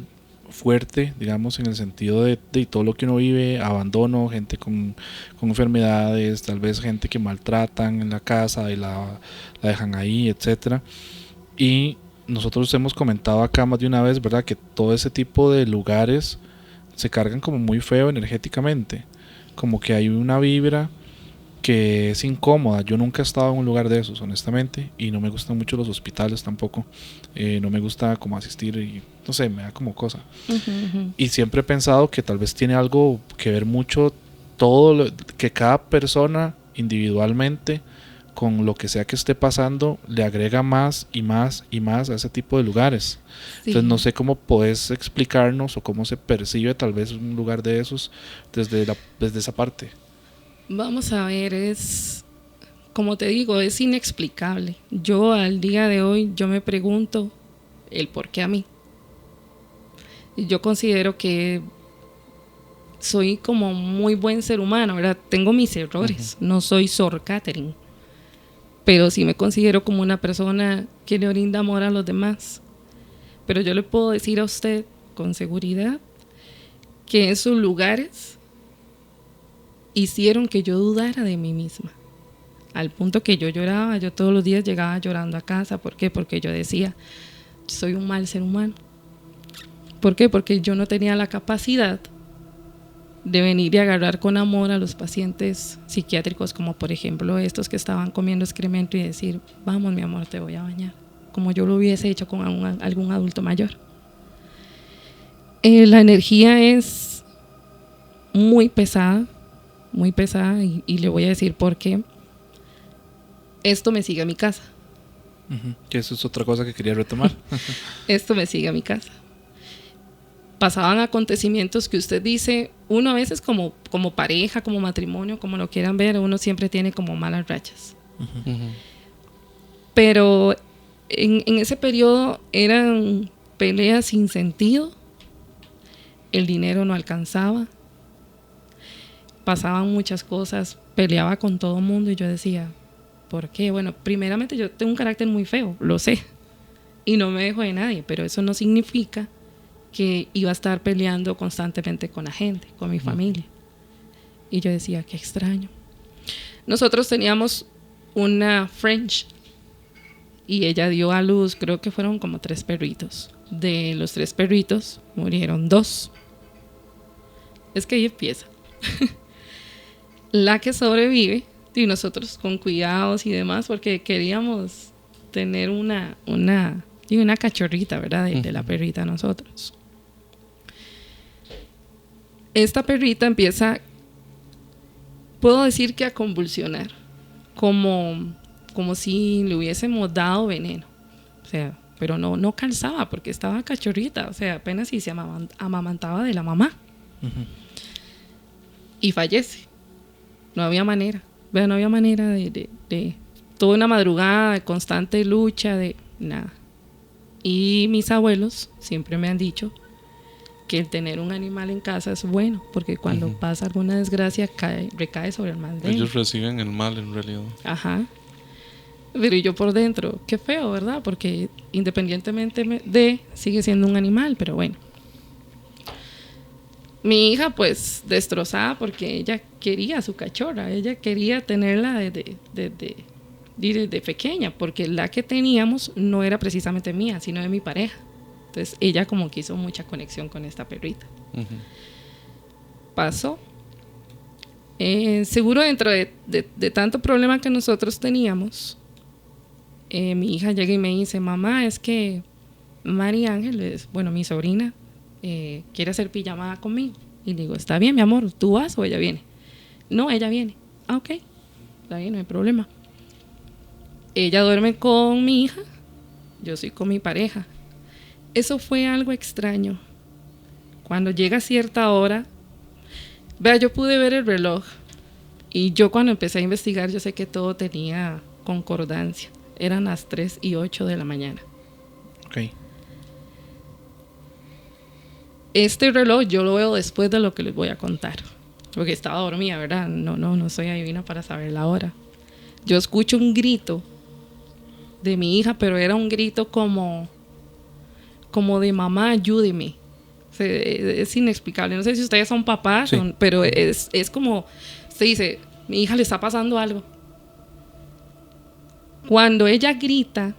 Speaker 1: fuerte, digamos, en el sentido de todo lo que uno vive, abandono, gente con enfermedades, tal vez gente que maltratan en la casa y la dejan ahí, etcétera. Y nosotros hemos comentado acá más de una vez, ¿verdad?, que todo ese tipo de lugares se cargan como muy feo energéticamente, como que hay una vibra que es incómoda. Yo nunca he estado en un lugar de esos, honestamente, y no me gustan mucho los hospitales tampoco. No me gusta como asistir y no sé, me da como cosa. Y siempre he pensado que tal vez tiene algo que ver mucho que cada persona individualmente, con lo que sea que esté pasando, le agrega más y más y más a ese tipo de lugares. Sí. Entonces no sé cómo podés explicarnos o cómo se percibe tal vez un lugar de esos desde esa parte.
Speaker 3: Vamos a ver, es, como te digo, es inexplicable. Yo al día de hoy, yo me pregunto el por qué a mí. Yo considero que soy como muy buen ser humano, ¿verdad? Tengo mis errores, no soy Sor Catherine, pero sí me considero como una persona que le brinda amor a los demás. Pero yo le puedo decir a usted con seguridad que esos lugares hicieron que yo dudara de mí misma, al punto que yo lloraba. Yo todos los días llegaba llorando a casa. ¿Por qué? Porque yo decía, soy un mal ser humano. ¿Por qué? Porque yo no tenía la capacidad de venir y agarrar con amor a los pacientes psiquiátricos, como por ejemplo estos que estaban comiendo excremento, y decir, vamos mi amor, te voy a bañar, como yo lo hubiese hecho con algún adulto mayor. La energía es muy pesada, y le voy a decir por qué. Esto me sigue a mi casa.
Speaker 1: Que eso es otra cosa que quería retomar.
Speaker 3: Esto me sigue a mi casa. Pasaban acontecimientos que usted dice, uno a veces como pareja, como matrimonio, como lo quieran ver, uno siempre tiene como malas rachas. Pero en ese periodo eran peleas sin sentido, el dinero no alcanzaba, pasaban muchas cosas, peleaba con todo el mundo y yo decía, ¿por qué? Bueno, primeramente yo tengo un carácter muy feo, lo sé, y no me dejo de nadie, pero eso no significa que iba a estar peleando constantemente con la gente, con mi familia. Y yo decía, qué extraño. Nosotros teníamos una French y ella dio a luz, creo que fueron como 3 perritos. De los 3 perritos murieron 2. Es que ahí empieza. La que sobrevive, y nosotros con cuidados y demás, porque queríamos tener una cachorrita, ¿verdad? De la perrita nosotros. Esta perrita empieza, puedo decir que a convulsionar, como si le hubiésemos dado veneno. O sea, pero no calzaba porque estaba cachorrita, o sea, apenas si se amamantaba de la mamá. Y fallece. No había manera. No había manera de toda una madrugada de constante lucha, de nada. Y mis abuelos siempre me han dicho que el tener un animal en casa es bueno, porque cuando pasa alguna desgracia recae sobre el mal de
Speaker 2: ellos reciben el mal en realidad.
Speaker 3: Ajá. Pero yo por dentro, qué feo, ¿verdad? porque independientemente sigue siendo un animal, pero bueno. Mi hija pues destrozada porque ella quería a su cachorra, ella quería tenerla desde pequeña, porque la que teníamos no era precisamente mía, sino de mi pareja. Entonces ella como que hizo mucha conexión con esta perrita. Pasó. Seguro dentro de tanto problema que nosotros teníamos, mi hija llega y me dice, mamá, es que María Ángeles, bueno, mi sobrina, quiere hacer pijamada conmigo. Y digo, está bien, mi amor, ¿tú vas o ella viene? No, ella viene. Ah, ok, está bien, no hay problema. Ella duerme con mi hija, yo soy con mi pareja. Eso fue algo extraño. Cuando llega cierta hora, vea, yo pude ver el reloj y yo cuando empecé a investigar, yo sé que todo tenía concordancia. Eran las 3:08 de la mañana.
Speaker 1: Ok.
Speaker 3: Este reloj yo lo veo después de lo que les voy a contar, porque estaba dormida, ¿verdad? No soy adivina para saber la hora. Yo escucho un grito de mi hija, pero era un grito como de mamá, ayúdeme. Es inexplicable. No sé si ustedes son papás,
Speaker 1: Sí.
Speaker 3: pero es como, se dice, mi hija le está pasando algo. Cuando ella grita,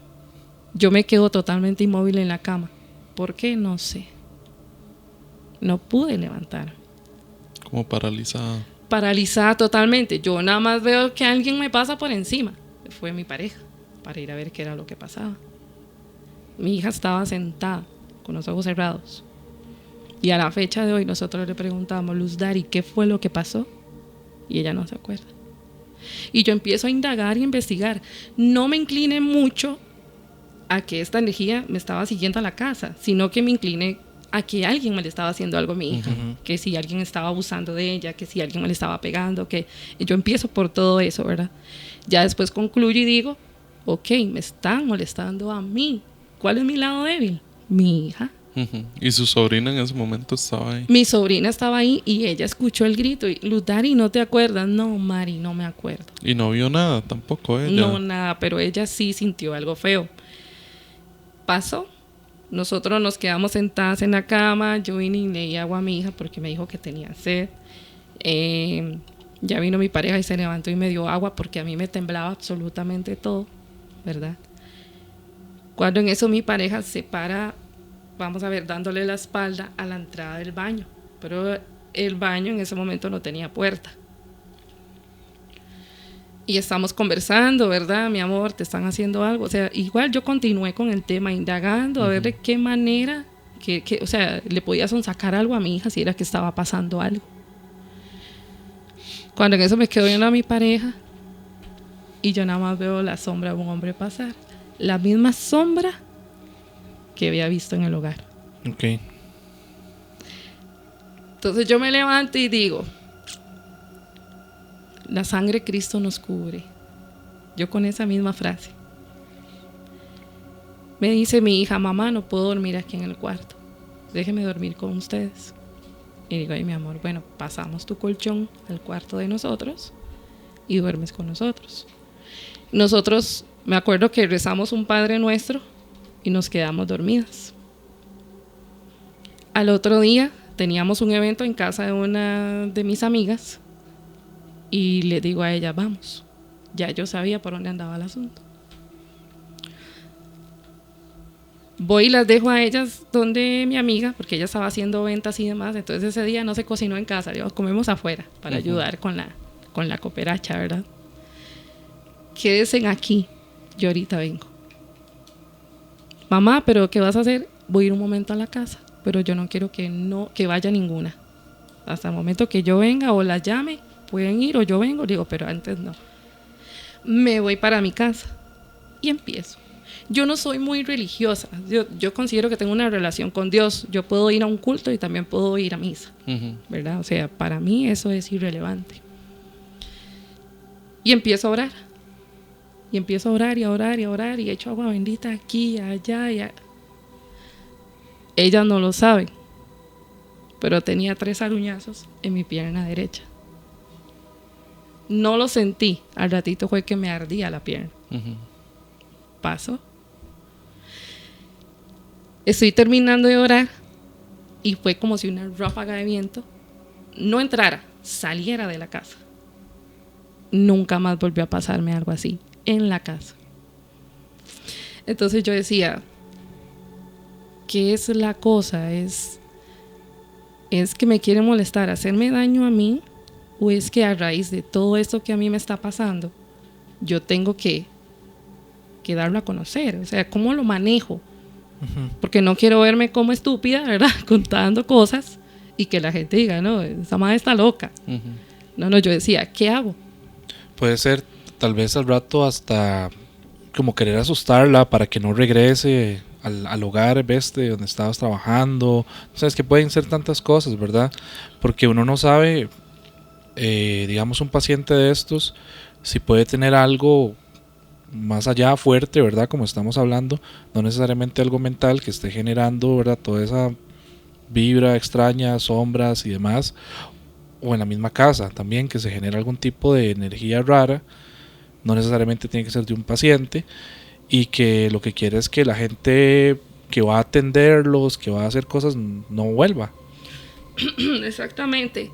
Speaker 3: yo me quedo totalmente inmóvil en la cama. ¿Por qué? No sé. No pude levantar.
Speaker 2: Como paralizada.
Speaker 3: Paralizada totalmente. Yo nada más veo que alguien me pasa por encima. Fue mi pareja, para ir a ver qué era lo que pasaba. Mi hija estaba sentada, con los ojos cerrados. Y a la fecha de hoy nosotros le preguntamos, Luz Dari, ¿qué fue lo que pasó? Y ella no se acuerda. Y yo empiezo a indagar y investigar. No me incliné mucho a que esta energía me estaba siguiendo a la casa, sino que me incliné a que alguien me le estaba haciendo algo a mi hija, que si alguien estaba abusando de ella, que si alguien me le estaba pegando, que y yo empiezo por todo eso, ¿verdad? Ya después concluyo y digo, ok, me están molestando a mí. ¿Cuál es mi lado débil? Mi hija.
Speaker 2: Y su sobrina en ese momento estaba ahí.
Speaker 3: Mi sobrina estaba ahí y ella escuchó el grito y, Luz Dari, ¿no te acuerdas? No, Mari, no me acuerdo.
Speaker 2: Y no vio nada tampoco ella.
Speaker 3: No, nada, pero ella sí sintió algo feo. Pasó. Nosotros nos quedamos sentadas en la cama. Yo vine y le di agua a mi hija porque me dijo que tenía sed. Ya vino mi pareja y se levantó y me dio agua porque a mí me temblaba absolutamente todo, ¿verdad? Cuando en eso mi pareja se para, vamos a ver, dándole la espalda a la entrada del baño. Pero el baño en ese momento no tenía puerta. Y estamos conversando, ¿verdad? Mi amor, te están haciendo algo. O sea, igual yo continué con el tema, indagando, a ver de qué manera, o sea, le podía sonsacar algo a mi hija si era que estaba pasando algo. Cuando en eso me quedo viendo a mi pareja y yo nada más veo la sombra de un hombre pasar. La misma sombra que había visto en el hogar.
Speaker 1: Ok.
Speaker 3: Entonces yo me levanto y digo, la sangre de Cristo nos cubre. Yo con esa misma frase. Me dice mi hija, mamá, no puedo dormir aquí en el cuarto. Déjeme dormir con ustedes. Y digo, ay, mi amor, bueno, pasamos tu colchón al cuarto de nosotros y duermes con nosotros. Nosotros, me acuerdo que rezamos un Padre Nuestro y nos quedamos dormidas. Al otro día teníamos un evento en casa de una de mis amigas y le digo a ella, vamos. Ya yo sabía por dónde andaba el asunto. Voy y las dejo a ellas donde mi amiga, porque ella estaba haciendo ventas y demás. Entonces ese día no se cocinó en casa, digamos, comemos afuera para ayudar con la cooperacha, ¿verdad? Quédense aquí, yo ahorita vengo. Mamá, ¿pero qué vas a hacer? Voy a ir un momento a la casa, pero yo no quiero que vaya ninguna. Hasta el momento que yo venga o las llame, pueden ir o yo vengo. Digo, pero antes no. Me voy para mi casa y empiezo. Yo no soy muy religiosa. Yo considero que tengo una relación con Dios. Yo puedo ir a un culto y también puedo ir a misa, ¿verdad? O sea, para mí eso es irrelevante. Y empiezo a orar. Y empiezo a orar y a orar y a orar. Y echo agua bendita aquí, allá y allá. Ellas no lo saben, pero tenía 3 aruñazos en mi pierna derecha. No lo sentí. Al ratito fue que me ardía la pierna. Paso. Estoy terminando de orar y fue como si una ráfaga de viento no entrara, saliera de la casa. Nunca más volvió a pasarme algo así en la casa. Entonces yo decía, ¿qué es la cosa? Es ¿Es que me quiere molestar, hacerme daño a mí? ¿O es que a raíz de todo esto que a mí me está pasando, yo tengo que darlo a conocer? O sea, ¿cómo lo manejo? Porque no quiero verme como estúpida, ¿verdad? Contando cosas y que la gente diga, no, esa madre está loca. No, yo decía, ¿qué hago?
Speaker 1: Puede ser tal vez al rato hasta como querer asustarla para que no regrese al hogar donde estabas trabajando. O sea, es que pueden ser tantas cosas, ¿verdad? Porque uno no sabe, digamos, un paciente de estos, si puede tener algo más allá fuerte, ¿verdad? Como estamos hablando, no necesariamente algo mental que esté generando, ¿verdad? Toda esa vibra extraña, sombras y demás, o en la misma casa también que se genera algún tipo de energía rara, no necesariamente tiene que ser de un paciente, y que lo que quiere es que la gente que va a atenderlos, que va a hacer cosas, no vuelva.
Speaker 3: Exactamente.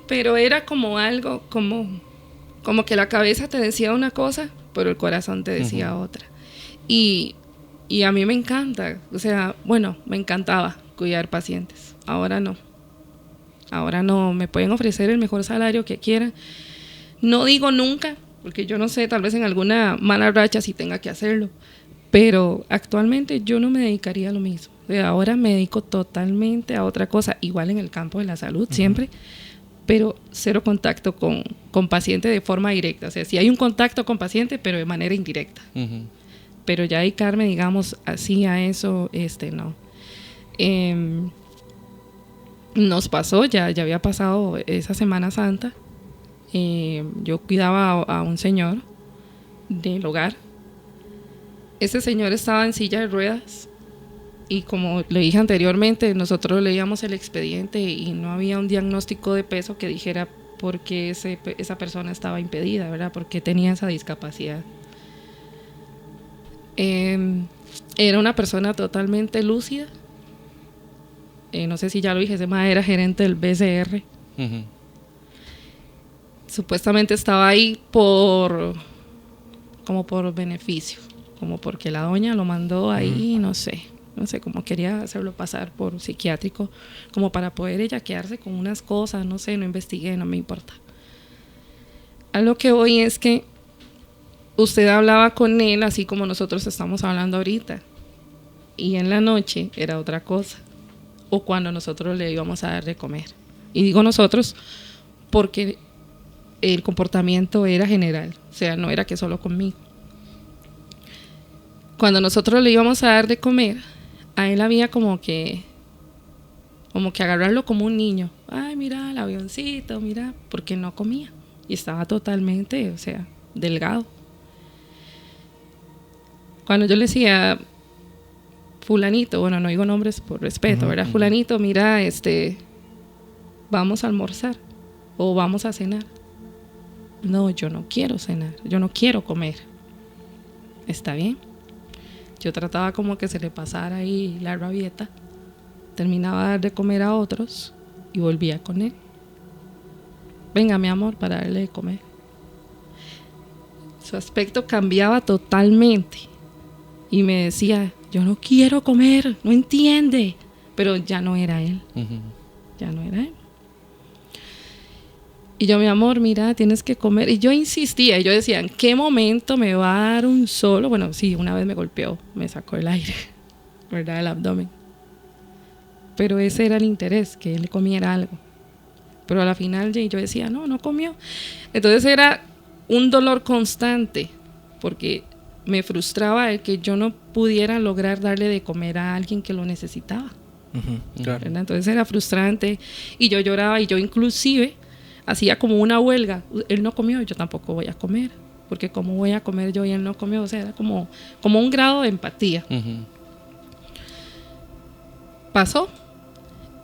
Speaker 3: Pero era como algo, como que la cabeza te decía una cosa, pero el corazón te decía otra. Y a mí me encanta, o sea, bueno, me encantaba cuidar pacientes. Ahora no. Ahora no, me pueden ofrecer el mejor salario que quieran. No digo nunca, porque yo no sé, tal vez en alguna mala racha sí tenga que hacerlo. Pero actualmente yo no me dedicaría a lo mismo. O sea, ahora me dedico totalmente a otra cosa, igual en el campo de la salud siempre, pero cero contacto con paciente de forma directa. O sea, sí hay un contacto con paciente, pero de manera indirecta. Pero ya dedicarme, digamos, así a eso, no. Nos pasó, ya había pasado esa Semana Santa. Yo cuidaba a un señor del hogar. Ese señor estaba en silla de ruedas y, como le dije anteriormente, nosotros leíamos el expediente y no había un diagnóstico de peso que dijera por qué esa persona estaba impedida, ¿verdad? Por qué tenía esa discapacidad. Era una persona totalmente lúcida. No sé si ya lo dije, ese mae era gerente del BCR. Supuestamente estaba ahí como por beneficio, como porque la doña lo mandó ahí, no sé, como quería hacerlo pasar por psiquiátrico, como para poder ella quedarse con unas cosas, no sé, no investigué, no me importa. A lo que voy es que usted hablaba con él así como nosotros estamos hablando ahorita, y en la noche era otra cosa, o cuando nosotros le íbamos a dar de comer. Y digo nosotros porque el comportamiento era general, o sea, no era que solo conmigo. Cuando nosotros le íbamos a dar de comer, a él había como que agarrarlo como un niño. Ay, mira el avioncito, mira, porque no comía. Y estaba totalmente, o sea, delgado. Cuando yo le decía, fulanito, bueno, no digo nombres por respeto, ¿verdad? Fulanito, mira, vamos a almorzar o vamos a cenar. No, yo no quiero cenar, yo no quiero comer. ¿Está bien? Yo trataba como que se le pasara ahí la rabieta, terminaba de dar de comer a otros y volvía con él. Venga, mi amor, para darle de comer. Su aspecto cambiaba totalmente y me decía, yo no quiero comer, no entiende. Pero ya no era él, ya no era él. Y yo, mi amor, mira, tienes que comer. Y yo insistía, y yo decía, ¿en qué momento me va a dar un solo? Bueno, sí, una vez me golpeó, me sacó el aire, ¿verdad? El abdomen. Pero ese era el interés, que él comiera algo. Pero a la final yo decía, no comió. Entonces era un dolor constante, porque me frustraba el que yo no pudiera lograr darle de comer a alguien que lo necesitaba. Claro. Entonces era frustrante, y yo lloraba, y yo inclusive hacía como una huelga. Él no comió, yo tampoco voy a comer, porque cómo voy a comer yo y él no comió. O sea, era como un grado de empatía. Pasó.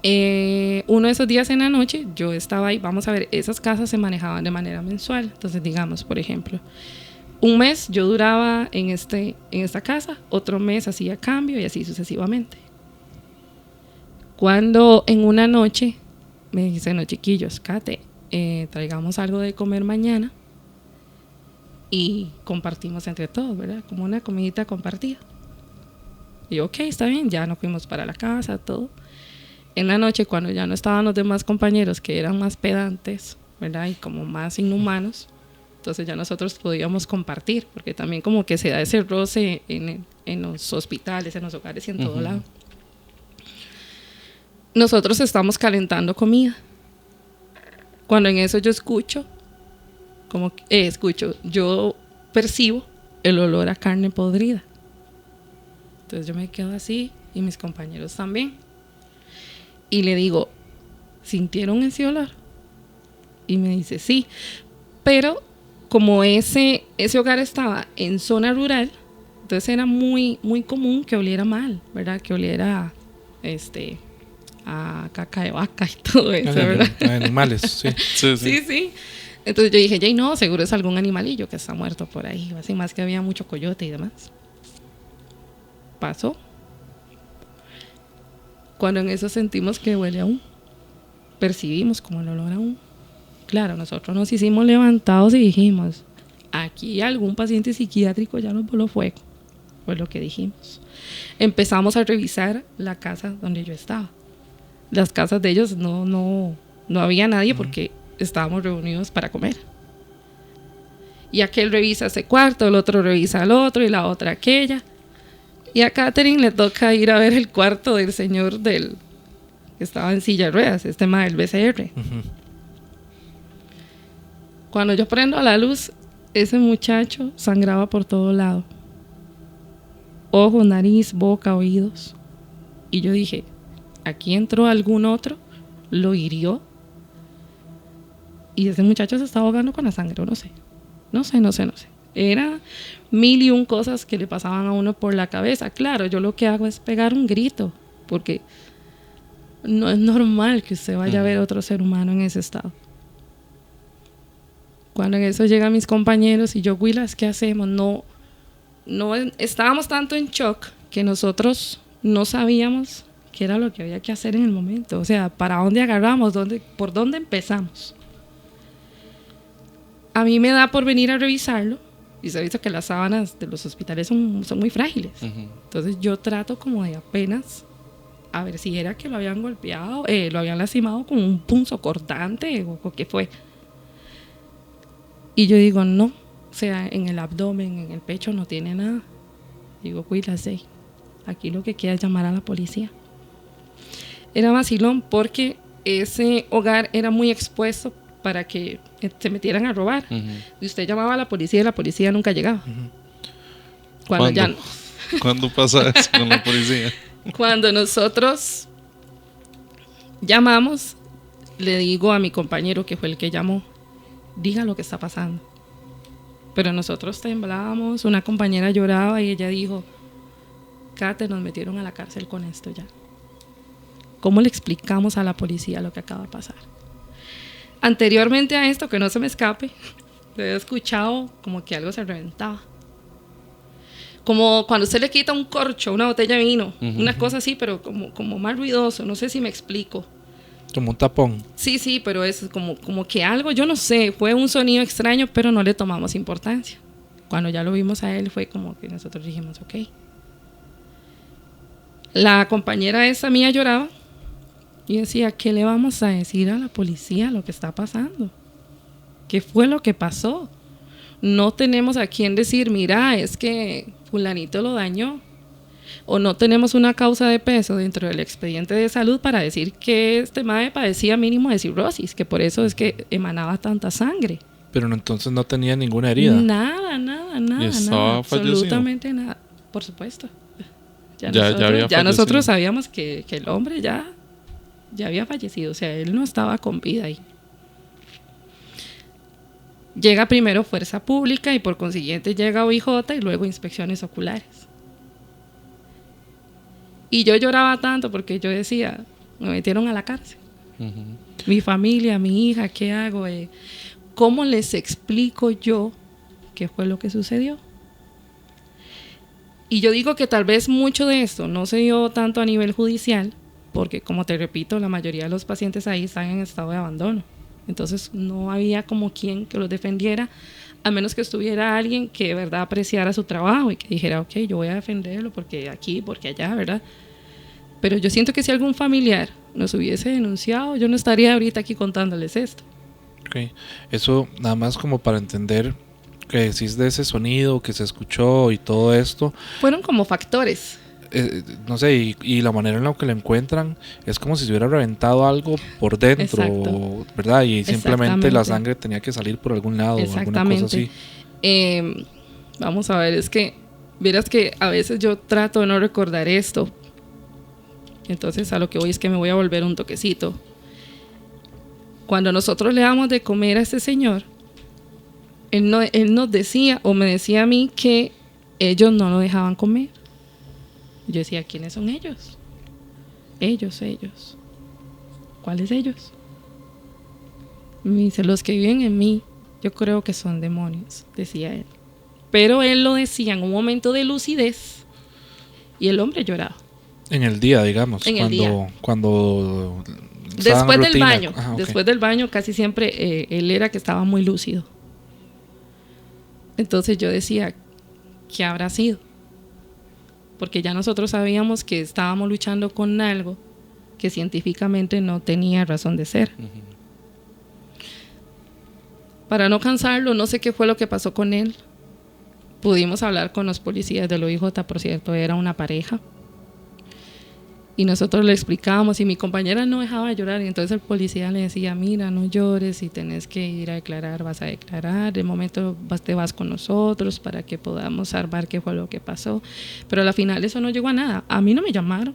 Speaker 3: Uno de esos días en la noche yo estaba ahí. Vamos a ver, esas casas se manejaban de manera mensual. Entonces, digamos, por ejemplo, un mes yo duraba en esta casa, otro mes hacía cambio y así sucesivamente. Cuando en una noche me dicen los chiquillos, Kate, traigamos algo de comer mañana y compartimos entre todos, ¿verdad? Como una comidita compartida. Y yo, ok, está bien, ya nos fuimos para la casa, todo. En la noche, cuando ya no estaban los demás compañeros que eran más pedantes, ¿verdad? Y como más inhumanos, entonces ya nosotros podíamos compartir, porque también como que se da ese roce en los hospitales, en los hogares y en todo lado. Nosotros estamos calentando comida. Cuando en eso yo escucho, yo percibo el olor a carne podrida. Entonces yo me quedo así y mis compañeros también. Y le digo, ¿sintieron ese olor? Y me dice, sí. Pero como ese hogar estaba en zona rural, entonces era muy, muy común que oliera mal, ¿verdad? Que oliera a caca de vaca y todo eso, ¿verdad?
Speaker 1: Animales, sí.
Speaker 3: Sí. Entonces yo dije, Jay, no, seguro es algún animalillo que está muerto por ahí, así más que había mucho coyote y demás. Pasó. Cuando en eso sentimos que huele aún, percibimos como el olor aún. Claro, nosotros nos hicimos levantados y dijimos, aquí algún paciente psiquiátrico ya nos voló fuego. Fue lo que dijimos. Empezamos a revisar la casa donde yo estaba. Las casas de ellos no había nadie porque estábamos reunidos para comer. Y aquel revisa ese cuarto, el otro revisa el otro y la otra aquella. Y a Catherine le toca ir a ver el cuarto del señor que estaba en silla de ruedas, del BCR. Cuando yo prendo la luz, ese muchacho sangraba por todo lado. Ojos, nariz, boca, oídos. Y yo dije, aquí entró algún otro, lo hirió. Y ese muchacho se estaba ahogando con la sangre, no sé. Era 1001 cosas que le pasaban a uno por la cabeza. Claro, yo lo que hago es pegar un grito, porque no es normal que usted vaya a ver otro ser humano en ese estado. Cuando en eso llegan mis compañeros y yo, Willas, ¿qué hacemos? No estábamos tanto en shock que nosotros no sabíamos qué era lo que había que hacer en el momento. O sea, ¿para dónde agarramos? ¿Por dónde empezamos? A mí me da por venir a revisarlo y se ha visto que las sábanas de los hospitales son muy frágiles. Entonces yo trato como de apenas a ver si era que lo habían golpeado, lo habían lastimado con un punzocortante o qué fue. Y yo digo, no, o sea, en el abdomen, en el pecho no tiene nada. Digo, cuídate, aquí lo que queda es llamar a la policía. Era vacilón porque ese hogar era muy expuesto para que se metieran a robar. Y usted llamaba a la policía y la policía nunca llegaba.
Speaker 2: ¿Cuándo pasa eso con la policía?
Speaker 3: Cuando nosotros llamamos, le digo a mi compañero que fue el que llamó, diga lo que está pasando. Pero nosotros temblábamos, una compañera lloraba y ella dijo, Kate, nos metieron a la cárcel con esto ya. ¿Cómo le explicamos a la policía lo que acaba de pasar? Anteriormente a esto, que no se me escape, he escuchado como que algo se reventaba. Como cuando usted le quita un corcho, una botella de vino, una cosa así, pero como más ruidoso, no sé si me explico.
Speaker 1: Como un tapón.
Speaker 3: Sí, pero es como que algo, yo no sé, fue un sonido extraño, pero no le tomamos importancia. Cuando ya lo vimos a él, fue como que nosotros dijimos, ok. La compañera esa mía lloraba y decía, ¿qué le vamos a decir a la policía lo que está pasando? ¿Qué fue lo que pasó? No tenemos a quién decir, mira, es que fulanito lo dañó. O no tenemos una causa de peso dentro del expediente de salud para decir que este mae padecía mínimo de cirrosis, que por eso es que emanaba tanta sangre.
Speaker 1: Pero entonces no tenía ninguna herida.
Speaker 3: Nada.
Speaker 2: ¿Y estaba
Speaker 3: Absolutamente nada. Por supuesto.
Speaker 2: Ya
Speaker 3: nosotros sabíamos que el hombre ya había fallecido. O sea, él no estaba con vida ahí. Llega primero Fuerza Pública y por consiguiente llega OIJ y luego inspecciones oculares. Y yo lloraba tanto porque yo decía, me metieron a la cárcel. Mi familia, mi hija, ¿qué hago? ¿Cómo les explico yo qué fue lo que sucedió? Y yo digo que tal vez mucho de esto no se dio tanto a nivel judicial, porque como te repito, la mayoría de los pacientes ahí están en estado de abandono. Entonces no había como quien que los defendiera, a menos que estuviera alguien que de verdad apreciara su trabajo y que dijera, ok, yo voy a defenderlo porque aquí, porque allá, ¿verdad? Pero yo siento que si algún familiar nos hubiese denunciado, yo no estaría ahorita aquí contándoles esto.
Speaker 1: Ok. Eso nada más como para entender que decís de ese sonido que se escuchó y todo esto.
Speaker 3: Fueron como factores.
Speaker 1: No sé, y la manera en la que lo encuentran es como si se hubiera reventado algo por dentro,
Speaker 3: Exacto.
Speaker 1: ¿verdad? Y simplemente la
Speaker 3: Exactamente.
Speaker 1: sangre tenía que salir por algún lado, alguna cosa
Speaker 3: Exactamente.
Speaker 1: así.
Speaker 3: Vamos a ver, es que, verás que a veces yo trato de no recordar esto. Entonces a lo que voy es que me voy a volver un toquecito. Cuando nosotros le damos de comer a este señor, él nos decía, o me decía a mí, que ellos no lo dejaban comer. Yo decía, ¿quiénes son ellos? Ellos. ¿Cuáles ellos? Me dice, los que viven en mí, yo creo que son demonios, decía él. Pero él lo decía en un momento de lucidez y el hombre lloraba.
Speaker 1: En el día, digamos,
Speaker 3: En el día.
Speaker 1: cuando
Speaker 3: Después del
Speaker 1: rutina.
Speaker 3: baño,
Speaker 1: Ajá, ok.
Speaker 3: después del baño casi siempre él era que estaba muy lúcido. Entonces yo decía, ¿qué habrá sido? Porque ya nosotros sabíamos que estábamos luchando con algo que científicamente no tenía razón de ser. Para no cansarlo, no sé qué fue lo que pasó con él. Pudimos hablar con los policías del OIJ, por cierto, era una pareja. Y nosotros le explicábamos y mi compañera no dejaba de llorar. Y entonces el policía le decía, mira, no llores, si tenés que ir a declarar, vas a declarar. De momento te vas con nosotros para que podamos salvar qué fue lo que pasó. Pero al final eso no llegó a nada. A mí no me llamaron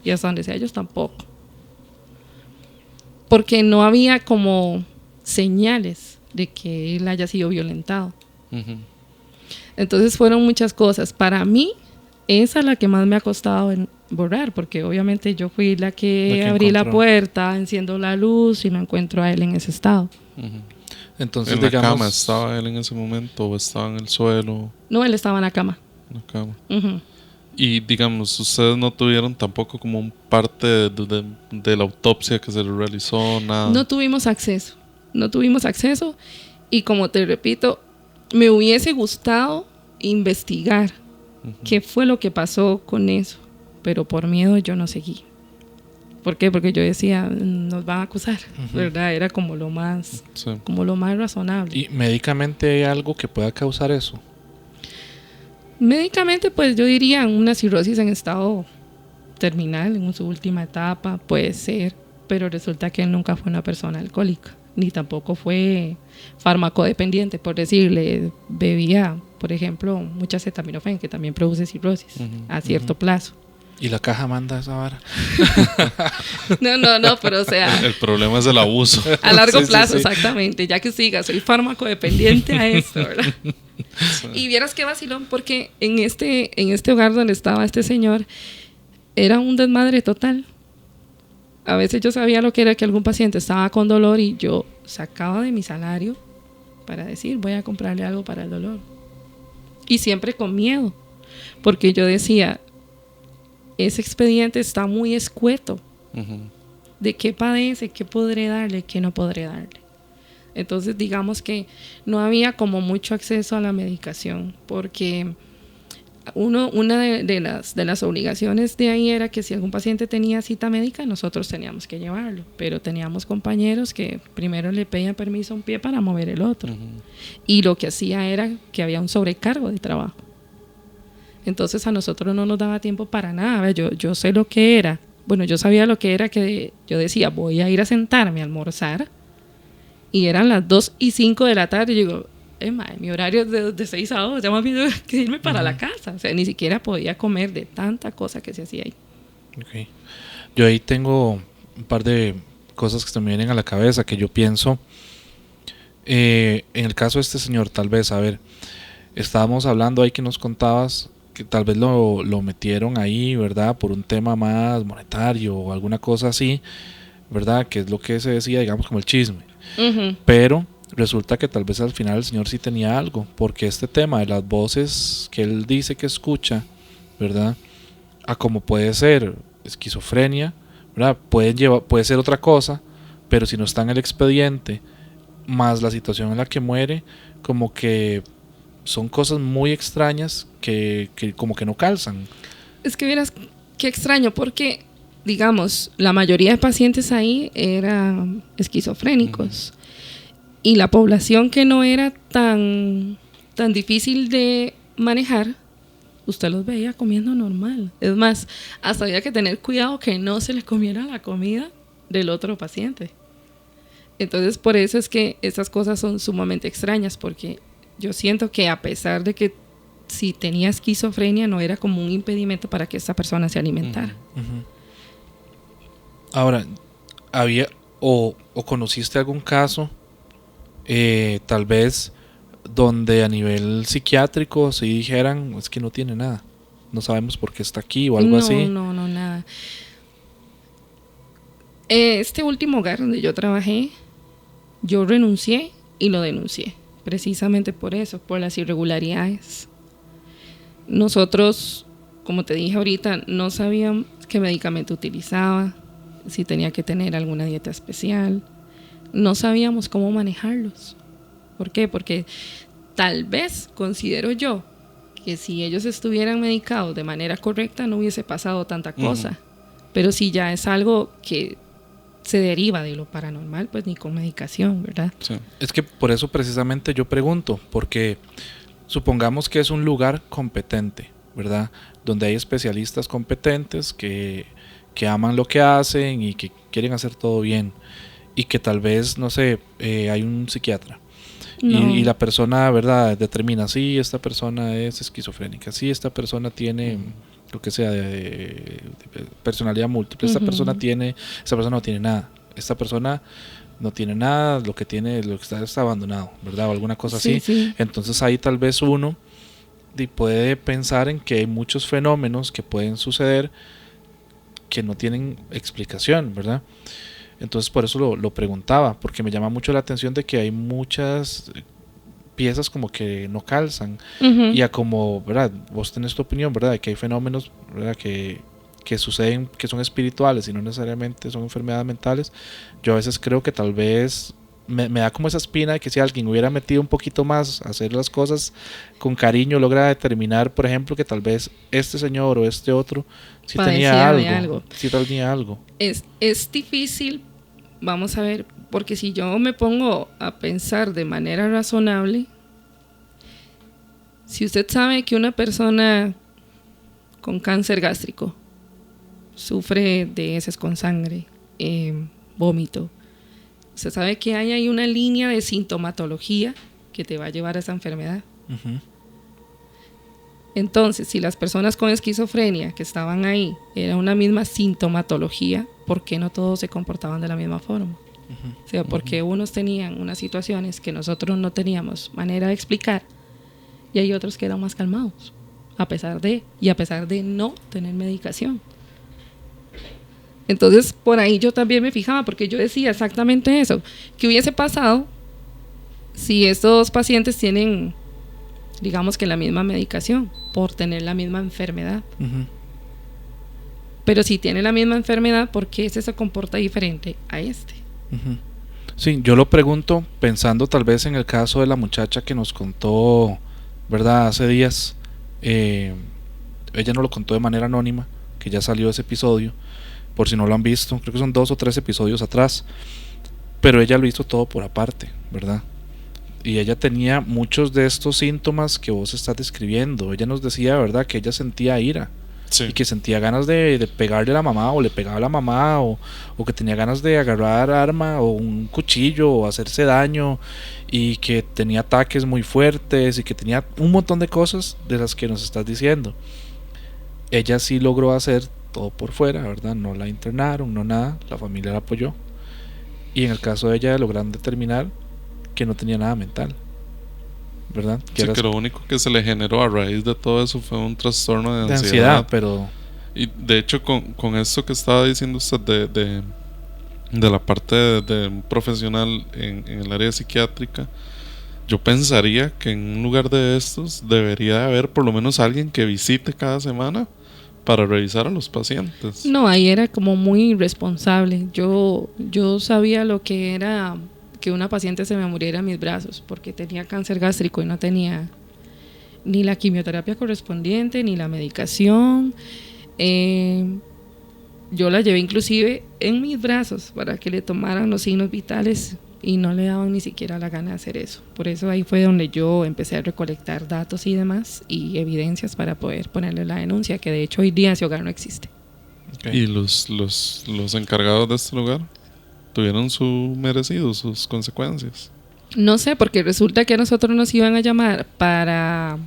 Speaker 3: y hasta donde sea ellos tampoco. Porque no había como señales de que él haya sido violentado.
Speaker 2: Ujú.
Speaker 3: Entonces fueron muchas cosas. Para mí, esa es la que más me ha costado borrar, porque obviamente yo fui la que abrí la puerta, enciendo la luz y no encuentro a él en ese estado.
Speaker 2: Ujú.
Speaker 1: Entonces,
Speaker 2: ¿En la
Speaker 1: digamos,
Speaker 2: cama estaba él en ese momento o estaba en el suelo?
Speaker 3: No, él estaba en la cama.
Speaker 2: En la cama.
Speaker 3: Ujú.
Speaker 2: Y digamos, ustedes no tuvieron tampoco como un parte de la autopsia que se le realizó, nada.
Speaker 3: No tuvimos acceso. Y como te repito, me hubiese gustado investigar qué fue lo que pasó con eso, pero por miedo yo no seguí. ¿Por qué? Porque yo decía, nos van a acusar, ¿verdad? Era como lo más razonable.
Speaker 1: ¿y médicamente hay algo que pueda causar eso?
Speaker 3: Médicamente, pues yo diría una cirrosis en estado terminal, en su última etapa, puede ser, pero resulta que él nunca fue una persona alcohólica, ni tampoco fue farmacodependiente, por decirle, bebía, por ejemplo, mucha acetaminofén, que también produce cirrosis a cierto plazo.
Speaker 1: ¿Y la caja manda esa vara?
Speaker 3: No, pero o sea...
Speaker 2: El problema es el abuso.
Speaker 3: A largo
Speaker 1: Sí,
Speaker 3: plazo,
Speaker 1: sí.
Speaker 3: exactamente, ya que siga, soy farmacodependiente a esto, ¿verdad? Y vieras qué vacilón, porque en este hogar donde estaba este señor, era un desmadre total. A veces yo sabía lo que era que algún paciente estaba con dolor y yo sacaba de mi salario para decir, voy a comprarle algo para el dolor. Y siempre con miedo, porque yo decía, ese expediente está muy escueto.
Speaker 2: Ujú.
Speaker 3: ¿De qué padece? ¿Qué podré darle? ¿Qué no podré darle? Entonces digamos que no había como mucho acceso a la medicación, porque una de las obligaciones de ahí era que si algún paciente tenía cita médica, nosotros teníamos que llevarlo, pero teníamos compañeros que primero le pedían permiso a un pie para mover el otro. Y lo que hacía era que había un sobrecargo de trabajo. Entonces a nosotros no nos daba tiempo para nada. Yo sé lo que era. Bueno, yo sabía lo que era, que yo decía, voy a ir a sentarme a almorzar. Y eran las 2:05 de la tarde. Y digo, mi horario es de 6 a 2. Ya más bien que irme para la casa. O sea, ni siquiera podía comer de tanta cosa que se hacía ahí.
Speaker 1: Okay. Yo ahí tengo un par de cosas que se me vienen a la cabeza, que yo pienso. En el caso de este señor, tal vez, a ver, estábamos hablando ahí que nos contabas que tal vez lo metieron ahí, ¿verdad? Por un tema más monetario o alguna cosa así, ¿verdad? Que es lo que se decía, digamos, como el chisme. Pero resulta que tal vez al final el señor sí tenía algo, porque este tema de las voces que él dice que escucha, ¿verdad? A como puede ser esquizofrenia, ¿verdad? Puede ser otra cosa, pero si no está en el expediente, más la situación en la que muere, como que son cosas muy extrañas que como que no calzan.
Speaker 3: Es que vieras qué extraño, porque digamos, la mayoría de pacientes ahí eran esquizofrénicos. Y la población que no era tan difícil de manejar, usted los veía comiendo normal. Es más, hasta había que tener cuidado que no se le comiera la comida del otro paciente. Entonces, por eso es que estas cosas son sumamente extrañas, porque yo siento que a pesar de que si tenía esquizofrenia, no era como un impedimento para que esta persona se alimentara.
Speaker 1: Ahora, ¿había o conociste algún caso, tal vez, donde a nivel psiquiátrico sí dijeran, es que no tiene nada, no sabemos por qué está aquí o algo así?
Speaker 3: No, nada. Este último hogar donde yo trabajé, yo renuncié y lo denuncié, precisamente por eso, por las irregularidades. Nosotros, como te dije ahorita, no sabíamos qué medicamento utilizaba, si tenía que tener alguna dieta especial. No sabíamos cómo manejarlos. ¿Por qué? Porque tal vez considero yo que si ellos estuvieran medicados de manera correcta no hubiese pasado tanta cosa. Pero si ya es algo que se deriva de lo paranormal, pues ni con medicación, ¿verdad?
Speaker 1: Sí. Es que por eso precisamente yo pregunto, porque supongamos que es un lugar competente, ¿verdad? Donde hay especialistas competentes que aman lo que hacen y que quieren hacer todo bien, y que tal vez, no sé, hay un psiquiatra. No. Y la persona, ¿verdad?, determina, sí, esta persona es esquizofrénica, sí, esta persona tiene lo que sea de personalidad múltiple, esta persona no tiene nada, esta persona no tiene nada, lo que está abandonado, ¿verdad?, o alguna cosa así. Sí. Entonces ahí tal vez uno puede pensar en que hay muchos fenómenos que pueden suceder que no tienen explicación, ¿verdad? Entonces por eso lo preguntaba, porque me llama mucho la atención de que hay muchas piezas como que no calzan. Y a como, ¿verdad?, vos tenés tu opinión, ¿verdad?, de que hay fenómenos, ¿verdad?, que suceden, que son espirituales y no necesariamente son enfermedades mentales. Yo a veces creo que tal vez me da como esa espina de que si alguien hubiera metido un poquito más a hacer las cosas con cariño, logra determinar, por ejemplo, que tal vez este señor o este otro sí tenía algo. Sí tenía algo.
Speaker 3: Es difícil, vamos a ver, porque si yo me pongo a pensar de manera razonable, si usted sabe que una persona con cáncer gástrico sufre de heces con sangre, vómito, usted sabe que hay ahí una línea de sintomatología que te va a llevar a esa enfermedad. Entonces, si las personas con esquizofrenia que estaban ahí era una misma sintomatología, ¿por qué no todos se comportaban de la misma forma? O sea, porque unos tenían unas situaciones que nosotros no teníamos manera de explicar y hay otros que eran más calmados, a pesar de no tener medicación. Entonces, por ahí yo también me fijaba, porque yo decía exactamente eso. ¿Qué hubiese pasado si estos pacientes tienen, digamos que la misma medicación, por tener la misma enfermedad? Pero si tiene la misma enfermedad, ¿por qué ese se comporta diferente a este?
Speaker 1: Sí, yo lo pregunto pensando tal vez en el caso de la muchacha que nos contó, ¿verdad?, hace días. Ella nos lo contó de manera anónima, que ya salió ese episodio, por si no lo han visto, creo que son 2 o 3 episodios atrás, pero ella lo hizo todo por aparte, ¿verdad? Y ella tenía muchos de estos síntomas que vos estás describiendo. Ella nos decía, ¿verdad?, que ella sentía ira. Sí. Y que sentía ganas de pegarle a la mamá, o le pegaba a la mamá, o que tenía ganas de agarrar arma o un cuchillo o hacerse daño, y que tenía ataques muy fuertes y que tenía un montón de cosas de las que nos estás diciendo. Ella sí logró hacer todo por fuera, ¿verdad? No la internaron, no nada, la familia la apoyó, y en el caso de ella lograron determinar que no tenía nada mental, ¿verdad?
Speaker 2: Que lo único que se le generó a raíz de todo eso fue un trastorno de ansiedad.
Speaker 1: Pero...
Speaker 2: Y de hecho con esto que estaba diciendo usted de la parte de un profesional en el área psiquiátrica, yo pensaría que en un lugar de estos debería haber por lo menos alguien que visite cada semana para revisar a los pacientes.
Speaker 3: No, ahí era como muy irresponsable. Yo sabía lo que era que una paciente se me muriera en mis brazos porque tenía cáncer gástrico y no tenía ni la quimioterapia correspondiente, ni la medicación. yo la llevé inclusive en mis brazos para que le tomaran los signos vitales y no le daban ni siquiera la gana de hacer eso. Por eso ahí fue donde yo empecé a recolectar datos y demás y evidencias para poder ponerle la denuncia, que de hecho hoy día ese hogar no existe.
Speaker 2: ¿Y los encargados de este lugar tuvieron su merecido, sus consecuencias?
Speaker 3: No sé, porque resulta que a nosotros nos iban a llamar para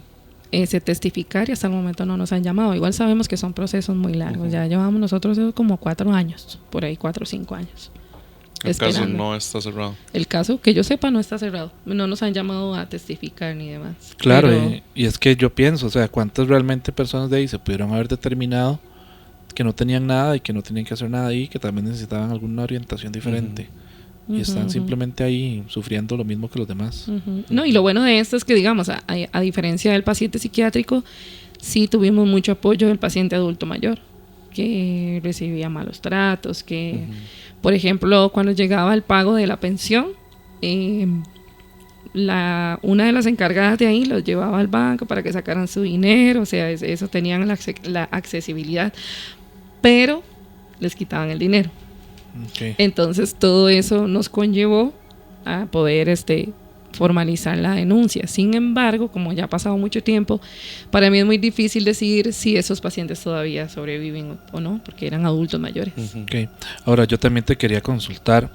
Speaker 3: testificar y hasta el momento no nos han llamado. Igual sabemos que son procesos muy largos. Ya llevamos nosotros como 4 años, por ahí 4 o 5 años.
Speaker 2: El caso no está cerrado.
Speaker 3: El caso, que yo sepa, no está cerrado. No nos han llamado a testificar ni demás.
Speaker 1: Claro,
Speaker 3: Pero,
Speaker 1: y es que yo pienso, o sea, ¿cuántas realmente personas de ahí se pudieron haber determinado que no tenían nada y que no tenían que hacer nada ahí, que también necesitaban alguna orientación diferente? Y están simplemente ahí sufriendo lo mismo que los demás.
Speaker 3: No, y lo bueno de esto es que, digamos, a diferencia del paciente psiquiátrico, sí tuvimos mucho apoyo del paciente adulto mayor, que recibía malos tratos, que, por ejemplo, cuando llegaba el pago de la pensión, una de las encargadas de ahí los llevaba al banco para que sacaran su dinero, o sea, eso tenían la accesibilidad, pero les quitaban el dinero.
Speaker 1: Okay.
Speaker 3: Entonces todo eso nos conllevó a poder formalizar la denuncia. Sin embargo, como ya ha pasado mucho tiempo, para mí es muy difícil decidir si esos pacientes todavía sobreviven o no, porque eran adultos mayores.
Speaker 1: Okay. Ahora, yo también te quería consultar,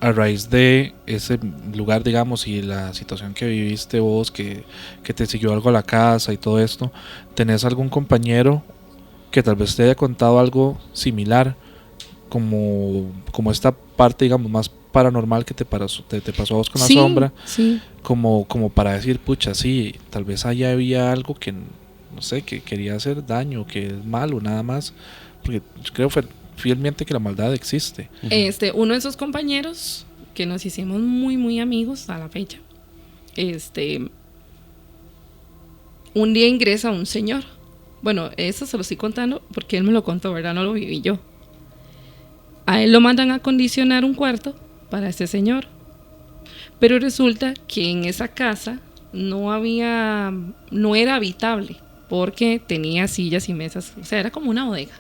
Speaker 1: a raíz de ese lugar, digamos, y la situación que viviste vos, que te siguió algo a la casa y todo esto, ¿tenés algún compañero que tal vez te haya contado algo similar? Como esta parte, digamos, más paranormal que te pasó a vos con la sombra,
Speaker 3: sí.
Speaker 1: como para decir, pucha, sí, tal vez allá había algo que, no sé, que quería hacer daño, que es malo, nada más, porque yo creo fielmente que la maldad existe.
Speaker 3: Uno de esos compañeros que nos hicimos muy, muy amigos a la fecha, un día ingresa un señor. Bueno, eso se lo estoy contando porque él me lo contó, ¿verdad? No lo viví yo. A él lo mandan a acondicionar un cuarto para ese señor. Pero resulta que en esa casa no era habitable porque tenía sillas y mesas, o sea, era como una bodega.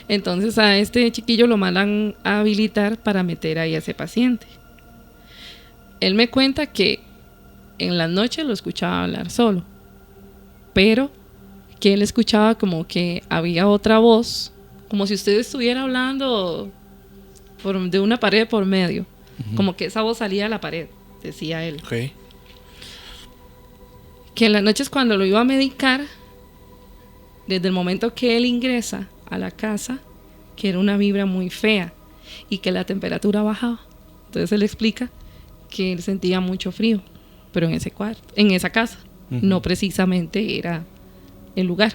Speaker 3: Entonces a este chiquillo lo mandan a habilitar para meter ahí a ese paciente. Él me cuenta que en las noches lo escuchaba hablar solo, pero que él escuchaba como que había otra voz, como si usted estuviera hablando de una pared por medio. Como que esa voz salía a la pared, decía él.
Speaker 1: Okay.
Speaker 3: Que en las noches cuando lo iba a medicar, desde el momento que él ingresa a la casa, que era una vibra muy fea y que la temperatura bajaba. Entonces él explica que él sentía mucho frío, pero en ese cuarto, en esa casa, no precisamente era el lugar.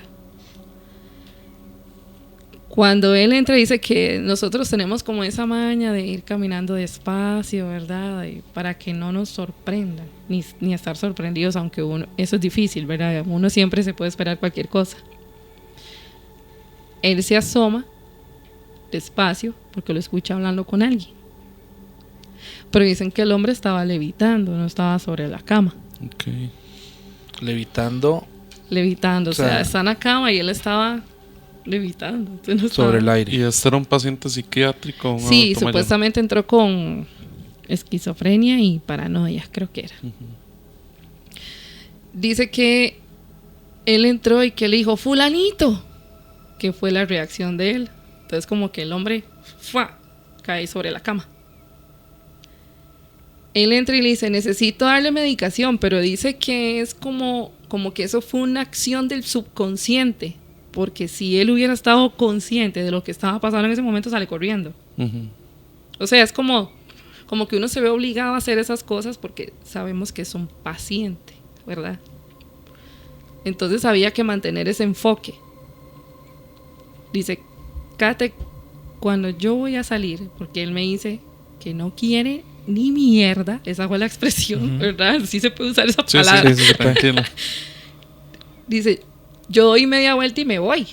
Speaker 3: Cuando él entra dice que nosotros tenemos como esa maña de ir caminando despacio, ¿verdad? Y para que no nos sorprendan, ni estar sorprendidos, aunque eso es difícil, ¿verdad? Uno siempre se puede esperar cualquier cosa. Él se asoma despacio porque lo escucha hablando con alguien. Pero dicen que el hombre estaba levitando, no estaba sobre la cama.
Speaker 2: Okay.
Speaker 1: Levitando,
Speaker 3: o sea, está en la cama y él estaba levitando. Entonces no
Speaker 1: sobre el aire.
Speaker 2: ¿Y este era un paciente psiquiátrico?
Speaker 3: Sí, supuestamente entró con esquizofrenia y paranoia, creo que era. Dice que él entró y que le dijo, fulanito, que fue la reacción de él. Entonces como que el hombre cae sobre la cama. Él entra y le dice, necesito darle medicación, pero dice que es como que eso fue una acción del subconsciente, porque si él hubiera estado consciente de lo que estaba pasando en ese momento, sale corriendo. O sea, es como que uno se ve obligado a hacer esas cosas porque sabemos que es un paciente, ¿verdad? Entonces había que mantener ese enfoque. Dice, Kate, cuando yo voy a salir, porque él me dice que no quiere ni mierda, esa fue la expresión, ¿verdad? Sí se puede usar esa palabra.
Speaker 2: Sí, tranquilo.
Speaker 3: Dice, yo doy media vuelta y me voy,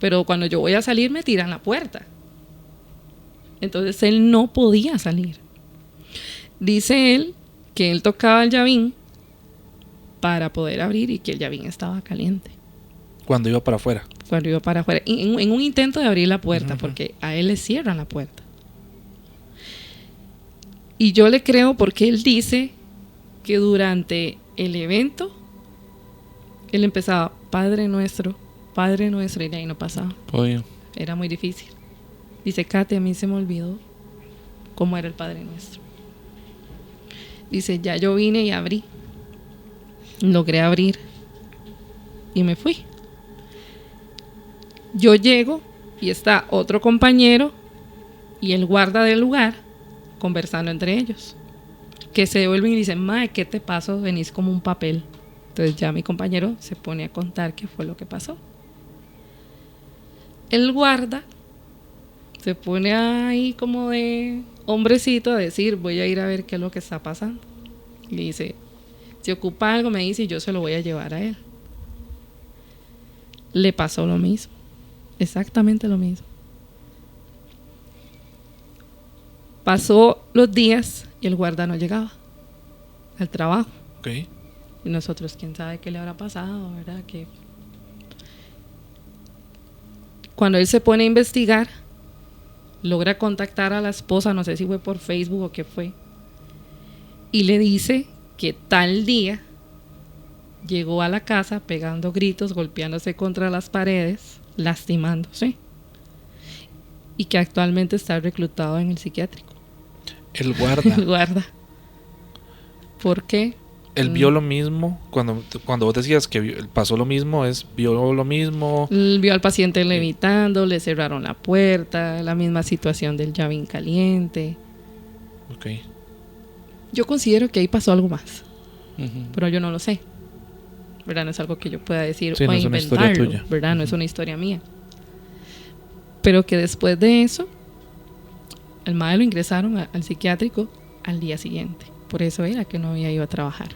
Speaker 3: pero cuando yo voy a salir me tiran la puerta. Entonces él no podía salir. Dice él que él tocaba el llavín para poder abrir y que el llavín estaba caliente.
Speaker 1: Cuando iba para afuera.
Speaker 3: Cuando iba para afuera. En un intento de abrir la puerta, porque a él le cierran la puerta. Y yo le creo porque él dice que durante el evento, él empezaba, Padre Nuestro, y de ahí no pasaba.
Speaker 2: Oye.
Speaker 3: Era muy difícil. Dice, Kate, a mí se me olvidó cómo era el Padre Nuestro. Dice, ya yo vine y abrí. Logré abrir. Y me fui. Yo llego y está otro compañero y el guarda del lugar conversando entre ellos. Que se devuelven y dicen, mae, ¿qué te pasó? Venís como un papel. Entonces ya mi compañero se pone a contar qué fue lo que pasó. El guarda se pone ahí como de hombrecito a decir, voy a ir a ver qué es lo que está pasando. Y dice, si ocupa algo me dice y yo se lo voy a llevar a él. Le pasó lo mismo. Exactamente lo mismo. Pasó los días y el guarda no llegaba al trabajo.
Speaker 1: Okay.
Speaker 3: Y nosotros, quién sabe qué le habrá pasado, ¿verdad? Que cuando él se pone a investigar, logra contactar a la esposa, no sé si fue por Facebook o qué fue, y le dice que tal día llegó a la casa pegando gritos, golpeándose contra las paredes, lastimándose, y que actualmente está reclutado en el psiquiátrico.
Speaker 1: El guarda.
Speaker 3: El guarda. ¿Por qué?
Speaker 1: Él vio lo mismo cuando vos decías que pasó lo mismo, vio lo mismo.
Speaker 3: Él vio al paciente levitando, le cerraron la puerta, la misma situación del llavín caliente.
Speaker 1: Okay.
Speaker 3: Yo considero que ahí pasó algo más,
Speaker 2: Uh-huh.
Speaker 3: pero yo no lo sé. ¿Verdad? No es algo que yo pueda decir
Speaker 1: Sí,
Speaker 3: o
Speaker 1: no es una historia
Speaker 3: inventarlo,
Speaker 1: tuya.
Speaker 3: ¿verdad? No es una historia mía. Pero que después de eso, el mae lo ingresaron al psiquiátrico al día siguiente. Por eso era que no había ido a trabajar.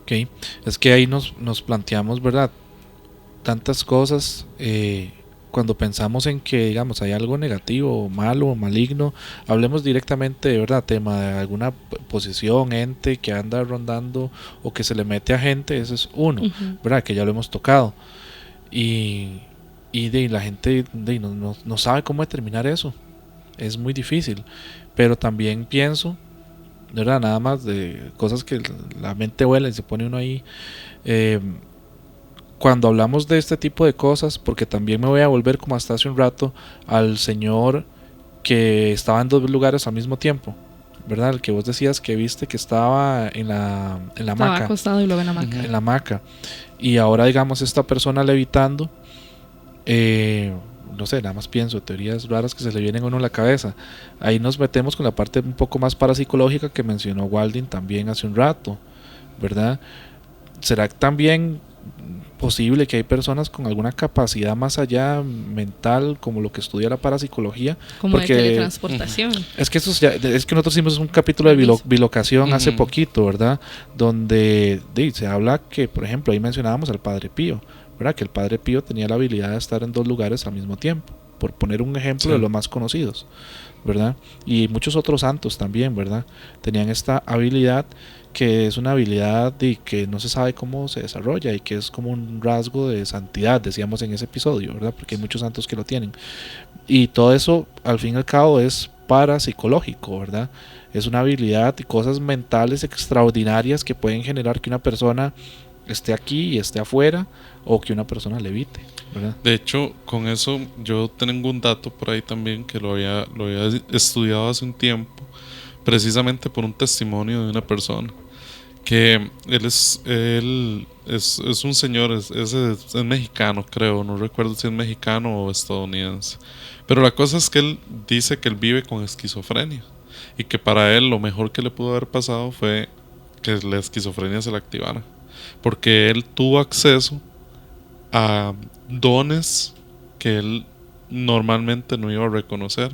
Speaker 1: Ok, es que ahí nos planteamos, ¿verdad? Tantas cosas cuando pensamos en que, digamos, hay algo negativo, malo, maligno. Hablemos directamente, de verdad, tema de alguna posición, ente que anda rondando o que se le mete a gente, ese es uno, ¿verdad? Que ya lo hemos tocado. Y la gente no sabe cómo determinar eso. Es muy difícil. Pero también pienso, ¿verdad? Nada más de cosas que la mente vuela y se pone uno ahí. Cuando hablamos de este tipo de cosas, porque también me voy a volver como hasta hace un rato al señor que estaba en dos lugares al mismo tiempo, ¿verdad? El que vos decías que viste que estaba en la
Speaker 3: Estaba
Speaker 1: hamaca.
Speaker 3: acostado y luego en la hamaca.
Speaker 1: En la hamaca. Y ahora, digamos, esta persona levitando, no sé, nada más pienso, teorías raras que se le vienen a uno a la cabeza. Ahí nos metemos con la parte un poco más parapsicológica que mencionó Walding también hace un rato, ¿verdad? ¿Será también posible que hay personas con alguna capacidad más allá mental, como lo que estudia la parapsicología?
Speaker 3: Como
Speaker 1: Porque
Speaker 3: de teletransportación.
Speaker 1: es que es que nosotros hicimos un capítulo de bilocación hace poquito, ¿verdad? Donde se habla que, por ejemplo, ahí mencionábamos al Padre Pío, ¿verdad? Que el Padre Pío tenía la habilidad de estar en dos lugares al mismo tiempo, por poner un ejemplo de los más conocidos, ¿verdad? Y muchos otros santos también, ¿verdad? Tenían esta habilidad, que es una habilidad que no se sabe cómo se desarrolla y que es como un rasgo de santidad, decíamos en ese episodio, ¿verdad? Porque hay muchos santos que lo tienen. Y todo eso, al fin y al cabo, es parapsicológico, ¿verdad? Es una habilidad y cosas mentales extraordinarias que pueden generar que una persona esté aquí y esté afuera, o que una persona levite, ¿verdad?
Speaker 2: De hecho, con eso yo tengo un dato por ahí también que lo había estudiado hace un tiempo, precisamente por un testimonio de una persona que él es un señor, es mexicano, creo, no recuerdo si es mexicano o estadounidense, pero la cosa es que él dice que él vive con esquizofrenia y que para él lo mejor que le pudo haber pasado fue que la esquizofrenia se le activara, porque él tuvo acceso a dones que él normalmente no iba a reconocer.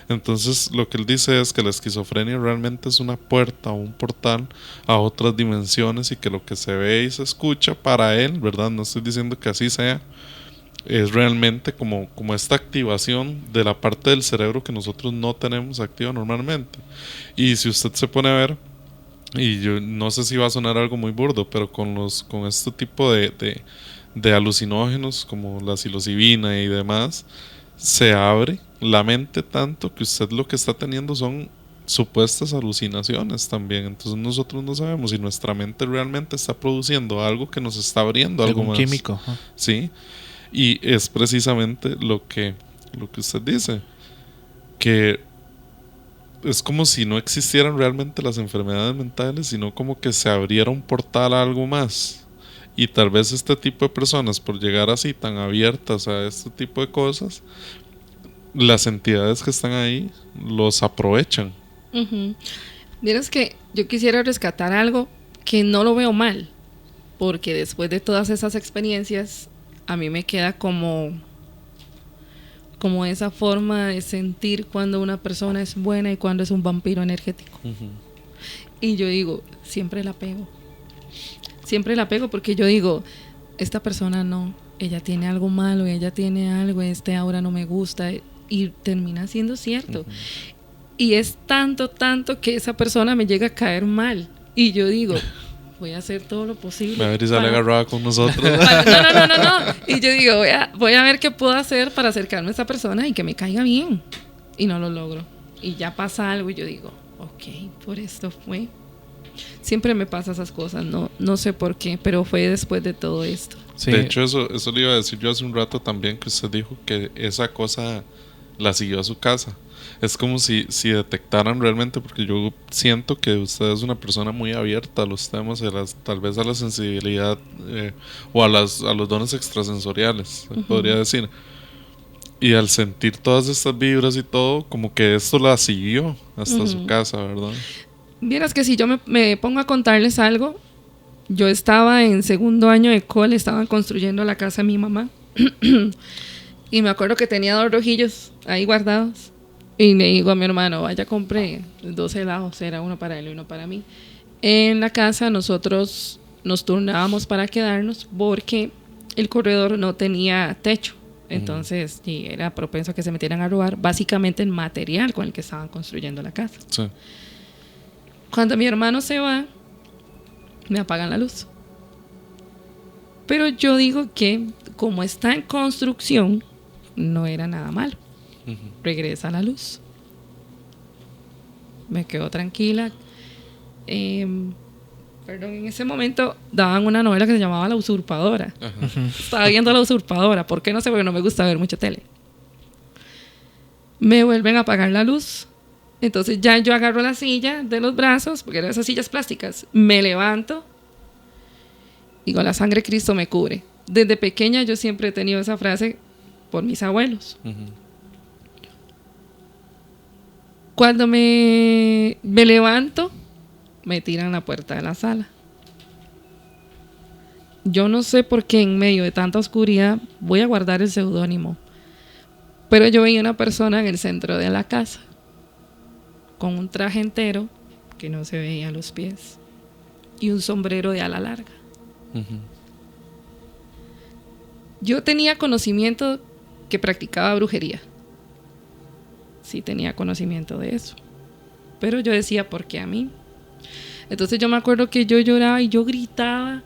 Speaker 2: Entonces lo que él dice es que la esquizofrenia realmente es una puerta o un portal a otras dimensiones, y que lo que se ve y se escucha para él, ¿verdad? No estoy diciendo que así sea, es realmente como esta activación de la parte del cerebro que nosotros no tenemos activa normalmente. Y si usted se pone a ver, y yo no sé si va a sonar algo muy burdo, pero con este tipo de alucinógenos como la psilocibina y demás, se abre la mente tanto que usted lo que está teniendo son supuestas alucinaciones también. Entonces nosotros no sabemos si nuestra mente realmente está produciendo algo que nos está abriendo algo
Speaker 1: Algún
Speaker 2: más.
Speaker 1: químico.
Speaker 2: Sí, y es precisamente lo que usted dice, que es como si no existieran realmente las enfermedades mentales, sino como que se abriera un portal a algo más. Y tal vez este tipo de personas, por llegar así tan abiertas a este tipo de cosas, las entidades que están ahí los aprovechan.
Speaker 3: Vieras que yo quisiera rescatar algo que no lo veo mal, porque después de todas esas experiencias, a mí me queda como esa forma de sentir cuando una persona es buena y cuando es un vampiro energético. Y yo digo, siempre la pego porque yo digo, esta persona no, ella tiene algo malo, ella tiene algo, aura no me gusta, y termina siendo cierto. Y es tanto que esa persona me llega a caer mal, y yo digo, voy a hacer todo lo posible.
Speaker 2: A ver si sale agarrada con nosotros.
Speaker 3: No. Y yo digo, voy a ver qué puedo hacer para acercarme a esa persona y que me caiga bien. Y no lo logro. Y ya pasa algo y yo digo, ok, por esto fue. Siempre me pasa esas cosas, no sé por qué, pero fue después de todo esto.
Speaker 1: Sí.
Speaker 2: De hecho, eso le iba a decir yo hace un rato también, que usted dijo que esa cosa la siguió a su casa. Es como si detectaran realmente, porque yo siento que usted es una persona muy abierta a los temas, tal vez a la sensibilidad o a los dones extrasensoriales, podría decir. Y al sentir todas estas vibras y todo, como que esto la siguió hasta su casa, ¿verdad?
Speaker 3: Vieras que si yo me pongo a contarles algo, yo estaba en segundo año de cole, estaban construyendo la casa de mi mamá y me acuerdo que tenía 2 rojillos ahí guardados. Y le digo a mi hermano, vaya, compré 2 helados, era uno para él y uno para mí. En la casa nosotros nos turnábamos para quedarnos porque el corredor no tenía techo. Entonces sí, era propenso a que se metieran a robar básicamente el material con el que estaban construyendo la casa.
Speaker 2: Sí.
Speaker 3: Cuando mi hermano se va, me apagan la luz. Pero yo digo que como está en construcción, no era nada malo. Regresa la luz. Me quedo tranquila. Perdón, en ese momento daban una novela que se llamaba La Usurpadora. Estaba viendo La Usurpadora. ¿Por qué? No sé, porque no me gusta ver mucha tele. Me vuelven a apagar la luz. Entonces ya yo agarro la silla de los brazos, porque eran esas sillas plásticas. Me levanto. Y con la sangre de Cristo me cubre. Desde pequeña yo siempre he tenido esa frase por mis abuelos. Cuando me levanto, me tiran la puerta de la sala. Yo no sé por qué en medio de tanta oscuridad voy a guardar el seudónimo, pero yo veía una persona en el centro de la casa con un traje entero que no se veía los pies y un sombrero de ala larga. Yo tenía conocimiento que practicaba brujería. Sí tenía conocimiento de eso. Pero yo decía, ¿por qué a mí? Entonces yo me acuerdo que yo lloraba y yo gritaba.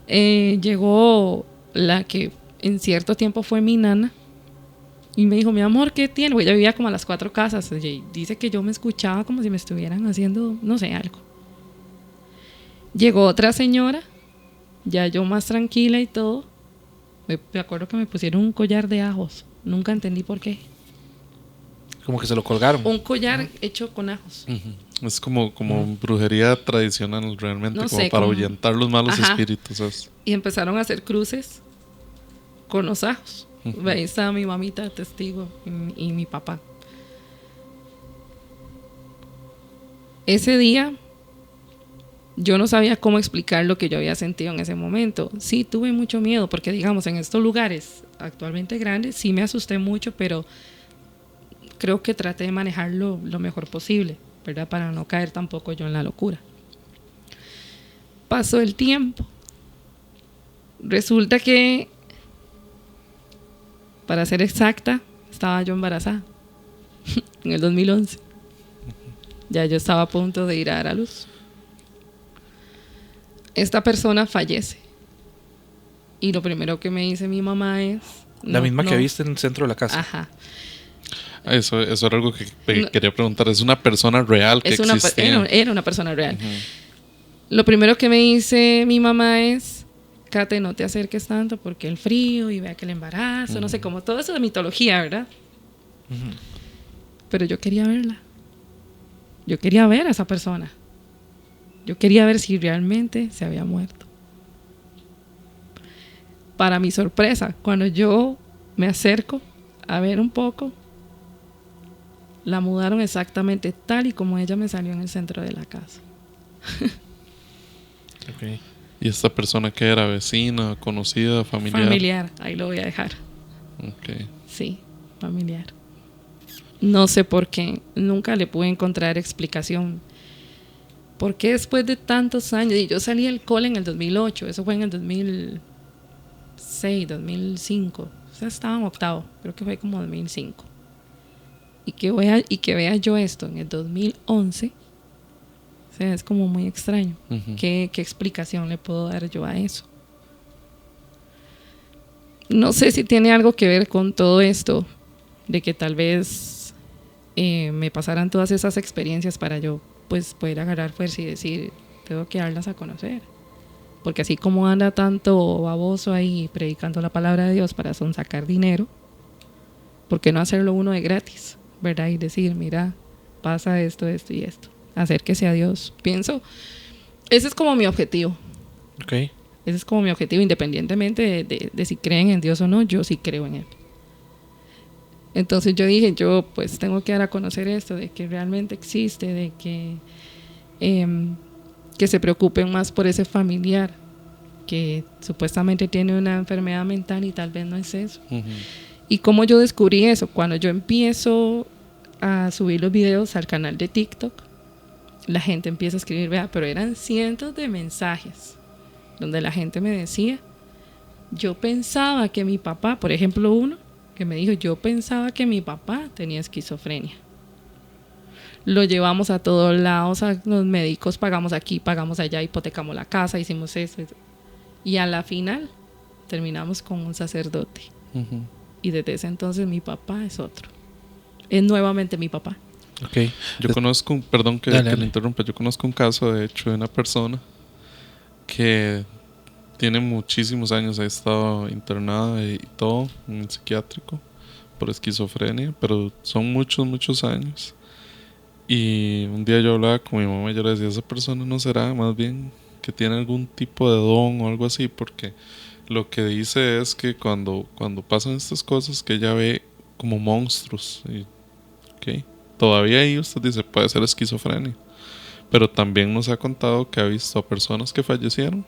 Speaker 3: Llegó la que en cierto tiempo fue mi nana y me dijo, mi amor, ¿qué tiene? Porque ella vivía como a las 4 casas. Y dice que yo me escuchaba como si me estuvieran haciendo, no sé, algo. Llegó otra señora, ya yo más tranquila y todo. Me acuerdo que me pusieron un collar de ajos. Nunca entendí por qué.
Speaker 1: Como que se lo colgaron.
Speaker 3: Un collar hecho con ajos.
Speaker 2: Es como brujería tradicional realmente, no como sé, para ahuyentar los malos espíritus. ¿Sabes?
Speaker 3: Y empezaron a hacer cruces con los ajos. Ahí estaba mi mamita testigo y mi papá. Ese día yo no sabía cómo explicar lo que yo había sentido en ese momento. Sí, tuve mucho miedo porque, digamos, en estos lugares actualmente grandes sí me asusté mucho, pero creo que traté de manejarlo lo mejor posible, ¿verdad? Para no caer tampoco yo en la locura. Pasó el tiempo. Resulta que, para ser exacta, estaba yo embarazada en el 2011. Ya yo estaba a punto de ir a dar a luz. esta persona fallece. Y lo primero que me dice mi mamá es...
Speaker 1: La misma que viste en el centro de la casa.
Speaker 3: Ajá.
Speaker 2: Eso era algo que quería preguntar. ¿Es una persona real que existía?
Speaker 3: Era una persona real. Lo primero que me dice mi mamá es: Kate, no te acerques tanto porque el frío y vea que el embarazo, no sé, como todo eso de mitología, ¿verdad? Pero yo quería verla. Yo quería ver a esa persona. Yo quería ver si realmente se había muerto. Para mi sorpresa, cuando yo me acerco a ver un poco, la mudaron exactamente tal y como ella me salió en el centro de la casa.
Speaker 1: Okay.
Speaker 2: ¿Y esta persona que era? ¿Vecina, conocida, familiar?
Speaker 3: Familiar, ahí lo voy a dejar.
Speaker 2: Okay.
Speaker 3: Sí, familiar. No sé por qué, nunca le pude encontrar explicación. ¿Por qué después de tantos años? Y yo salí del cole en el 2008, eso fue en el 2006, 2005. O sea, estaba en octavo, creo que fue como 2005. Y que vea yo esto en el 2011, o sea, es como muy extraño. ¿Qué explicación le puedo dar yo a eso? No sé si tiene algo que ver con todo esto, de que tal vez me pasaran todas esas experiencias para yo pues poder agarrar fuerza y decir, tengo que darlas a conocer. Porque así como anda tanto baboso ahí predicando la palabra de Dios para sacar dinero, ¿por qué no hacerlo uno de gratis? ¿Verdad? Y decir, mira, pasa esto, esto y esto. Acérquese a Dios. Pienso, ese es como mi objetivo.
Speaker 1: Okay.
Speaker 3: Ese es como mi objetivo, independientemente de si creen en Dios o no, yo sí creo en Él. Entonces yo dije, yo pues tengo que dar a conocer esto, de que realmente existe, de que se preocupen más por ese familiar que supuestamente tiene una enfermedad mental y tal vez no es eso. Y cómo yo descubrí eso, cuando yo empiezo a subir los videos al canal de TikTok, la gente empieza a escribir, vea, pero eran cientos de mensajes donde la gente me decía, yo pensaba que mi papá, por ejemplo uno que me dijo, yo pensaba que mi papá tenía esquizofrenia. Lo llevamos a todos lados, a los médicos, pagamos aquí, pagamos allá, hipotecamos la casa, hicimos eso. Y a la final terminamos con un sacerdote. Y desde ese entonces mi papá es otro. Es nuevamente mi papá.
Speaker 1: Okay.
Speaker 2: Yo conozco, perdón que le interrumpa, yo conozco un caso de hecho de una persona que tiene muchísimos años, ha estado internada y todo en el psiquiátrico por esquizofrenia, pero son muchos años. Y un día yo hablaba con mi mamá y yo le decía, esa persona no será más bien que tiene algún tipo de don o algo así, porque lo que dice es que cuando pasan estas cosas que ella ve como monstruos, y, okay, todavía ahí usted dice, puede ser esquizofrenia, pero también nos ha contado que ha visto a personas que fallecieron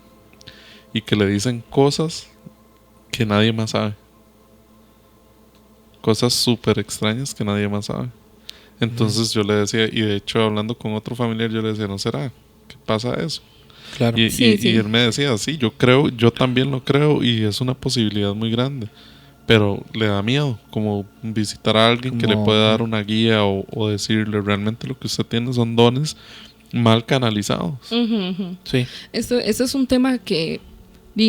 Speaker 2: y que le dicen cosas que nadie más sabe, cosas súper extrañas que nadie más sabe. Entonces yo le decía, y de hecho hablando con otro familiar yo le decía, ¿no será? ¿Qué pasa eso?
Speaker 1: Claro.
Speaker 2: Y él me decía, sí, yo creo, yo también lo creo y es una posibilidad muy grande, pero le da miedo como visitar a alguien que le pueda dar una guía o decirle realmente lo que usted tiene son dones mal canalizados.
Speaker 3: Sí. Eso es un tema que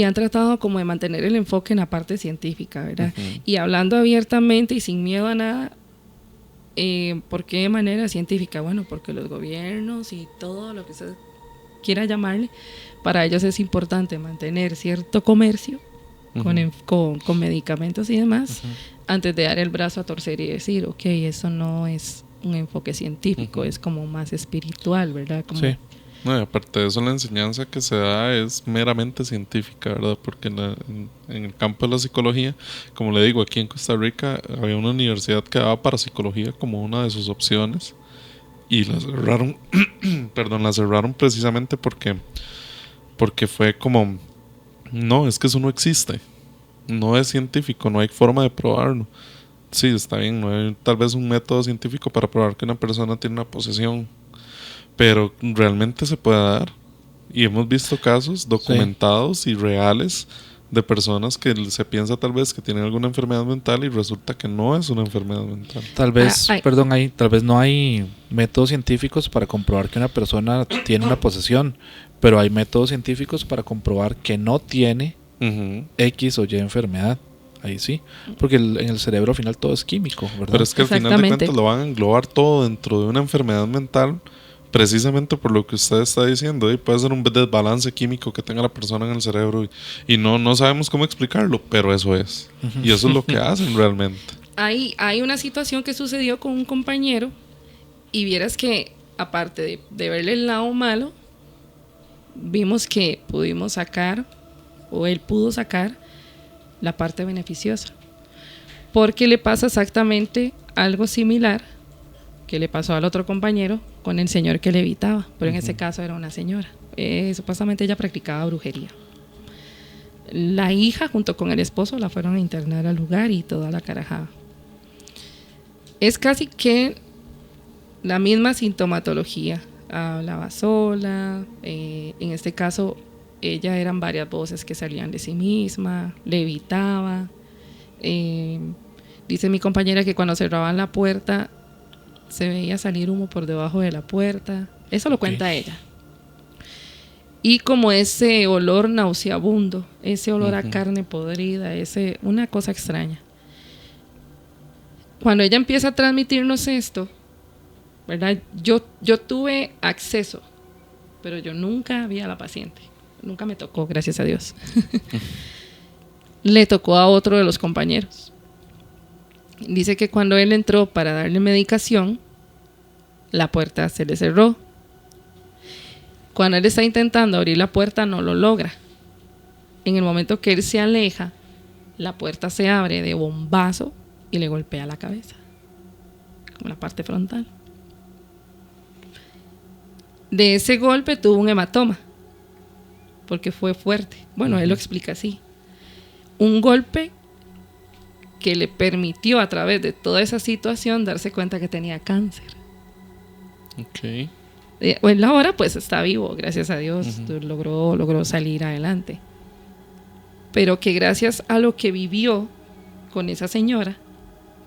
Speaker 3: han tratado como de mantener el enfoque en la parte científica, ¿verdad? Y hablando abiertamente y sin miedo a nada. ¿Por qué de manera científica? Bueno, porque los gobiernos y todo lo que usted quiera llamarle, para ellos es importante mantener cierto comercio con medicamentos y demás, antes de dar el brazo a torcer y decir, ok, eso no es un enfoque científico, es como más espiritual, ¿verdad? Como
Speaker 2: sí. No, y aparte de eso, la enseñanza que se da es meramente científica, ¿verdad? Porque en el campo de la psicología, como le digo, aquí en Costa Rica había una universidad que daba para psicología como una de sus opciones y la cerraron, la cerraron precisamente porque fue como, no, es que eso no existe, no es científico, no hay forma de probarlo. Sí, está bien, no hay tal vez un método científico para probar que una persona tiene una posesión, pero realmente se puede dar. Y hemos visto casos documentados y reales de personas que se piensa tal vez que tienen alguna enfermedad mental y resulta que no es una enfermedad mental.
Speaker 1: Tal vez, tal vez no hay métodos científicos para comprobar que una persona tiene una posesión, pero hay métodos científicos para comprobar que no tiene X o Y enfermedad. Ahí sí, porque en el cerebro al final todo es químico, ¿verdad?
Speaker 2: Pero es que al final de cuentas lo van a englobar todo dentro de una enfermedad mental, precisamente por lo que usted está diciendo. Y puede ser un desbalance químico que tenga la persona en el cerebro y no sabemos cómo explicarlo, pero eso es. Y eso es lo que hacen realmente.
Speaker 3: Hay una situación que sucedió con un compañero y vieras que, aparte de verle el lado malo, vimos que pudimos sacar, o él pudo sacar, la parte beneficiosa. Porque le pasa exactamente algo similar que le pasó al otro compañero con el señor que le evitaba, pero en ese caso era una señora. Supuestamente ella practicaba brujería. La hija junto con el esposo la fueron a internar al lugar y toda la carajada. Es casi que la misma sintomatología. Hablaba sola, en este caso ella eran varias voces que salían de sí misma, le evitaba. Dice mi compañera que cuando cerraban la puerta se veía salir humo por debajo de la puerta. Eso lo cuenta ella. Y como ese olor nauseabundo, ese olor a carne podrida, una cosa extraña. Cuando ella empieza a transmitirnos esto, ¿verdad? Yo tuve acceso, pero yo nunca vi a la paciente. Nunca me tocó, gracias a Dios. Le tocó a otro de los compañeros. Dice que cuando él entró para darle medicación, la puerta se le cerró. Cuando él está intentando abrir la puerta, no lo logra. En el momento que él se aleja, la puerta se abre de bombazo y le golpea la cabeza, como la parte frontal. De ese golpe tuvo un hematoma, porque fue fuerte. Bueno, él lo explica así. Un golpe que le permitió a través de toda esa situación darse cuenta que tenía cáncer.
Speaker 2: Ok.
Speaker 3: En la hora pues está vivo, gracias a Dios, logró salir adelante. Pero que gracias a lo que vivió con esa señora,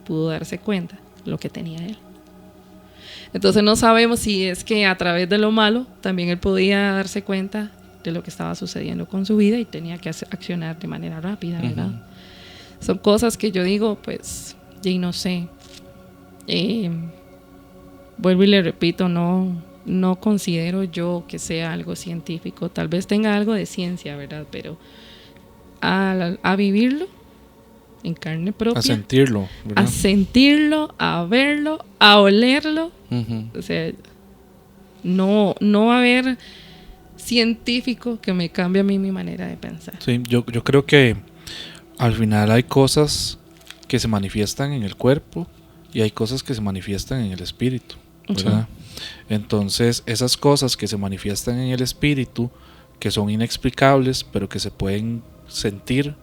Speaker 3: pudo darse cuenta lo que tenía él. Entonces no sabemos si es que a través de lo malo también él podía darse cuenta de lo que estaba sucediendo con su vida y tenía que accionar de manera rápida, ¿verdad? Son cosas que yo digo, pues, y no sé. Vuelvo y le repito, no considero yo que sea algo científico. Tal vez tenga algo de ciencia, ¿verdad? Pero a vivirlo en carne propia.
Speaker 1: A sentirlo, ¿verdad?
Speaker 3: A sentirlo, a verlo, a olerlo. O sea, no va a haber científico que me cambie a mí mi manera de pensar.
Speaker 1: Sí, yo creo que al final hay cosas que se manifiestan en el cuerpo y hay cosas que se manifiestan en el espíritu, ¿verdad? Entonces, esas cosas que se manifiestan en el espíritu, que son inexplicables, pero que se pueden sentir,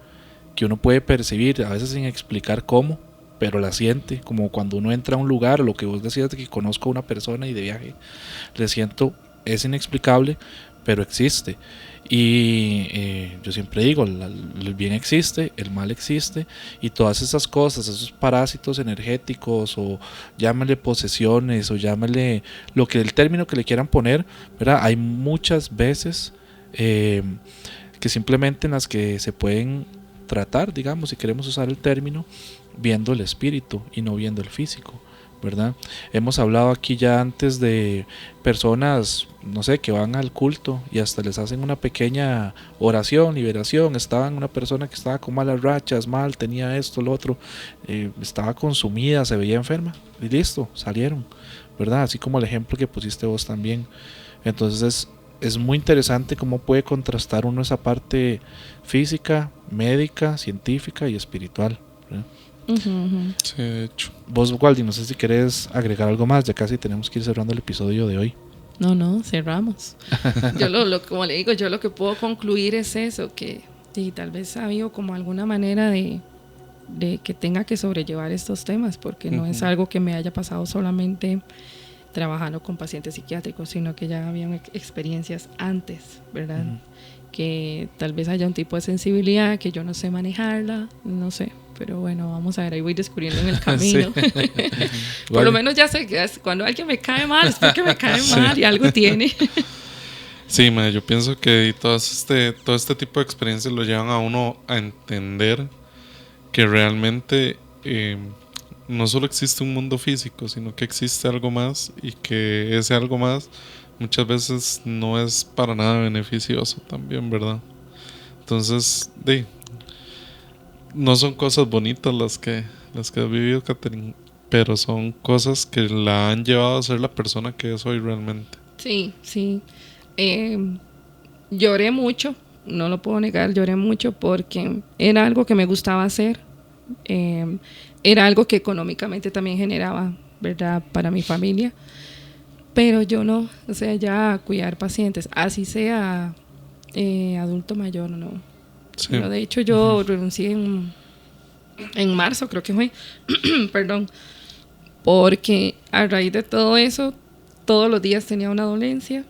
Speaker 1: que uno puede percibir, a veces sin explicar cómo, pero la siente, como cuando uno entra a un lugar, lo que vos decías de que conozco a una persona y de viaje le siento, es inexplicable, pero existe. Y yo siempre digo, el bien existe, el mal existe, y todas esas cosas, esos parásitos energéticos, o llámele posesiones, o llámele el término que le quieran poner, ¿verdad? Hay muchas veces que simplemente en las que se pueden tratar, digamos, si queremos usar el término, viendo el espíritu y no viendo el físico, ¿verdad? Hemos hablado aquí ya antes de personas, no sé, que van al culto y hasta les hacen una pequeña oración, liberación. Una persona que estaba con malas rachas, tenía esto, lo otro, estaba consumida, se veía enferma y listo, salieron, ¿verdad? Así como el ejemplo que pusiste vos también. Entonces es muy interesante cómo puede contrastar uno esa parte física, médica, científica y espiritual, ¿verdad?
Speaker 2: Sí, de hecho.
Speaker 1: Vos, Waldy, no sé si querés agregar algo más, ya casi tenemos que ir cerrando el episodio de hoy.
Speaker 3: No, cerramos. Yo como le digo, yo lo que puedo concluir es eso, que sí, tal vez ha habido como alguna manera de que tenga que sobrellevar estos temas, porque no es algo que me haya pasado solamente trabajando con pacientes psiquiátricos, sino que ya habían experiencias antes, ¿verdad? Que tal vez haya un tipo de sensibilidad que yo no sé manejarla, no sé. Pero bueno, vamos a ver, ahí voy descubriendo en el camino. Por lo menos ya sé que cuando alguien me cae mal es porque me cae mal y algo tiene.
Speaker 2: Sí, mae, yo pienso que todo este tipo de experiencias lo llevan a uno a entender que realmente no solo existe un mundo físico, sino que existe algo más y que ese algo más muchas veces no es para nada beneficioso también, ¿verdad? Entonces, no son cosas bonitas las que has vivido, Catherine, pero son cosas que la han llevado a ser la persona que es hoy realmente.
Speaker 3: Sí, sí. Lloré mucho, no lo puedo negar, lloré mucho porque era algo que me gustaba hacer, era algo que económicamente también generaba, ¿verdad?, para mi familia, pero yo no, o sea, ya cuidar pacientes, así sea adulto mayor, no.
Speaker 2: Sí.
Speaker 3: No, de hecho, yo renuncié en marzo, creo que fue, perdón, porque a raíz de todo eso, todos los días tenía una dolencia.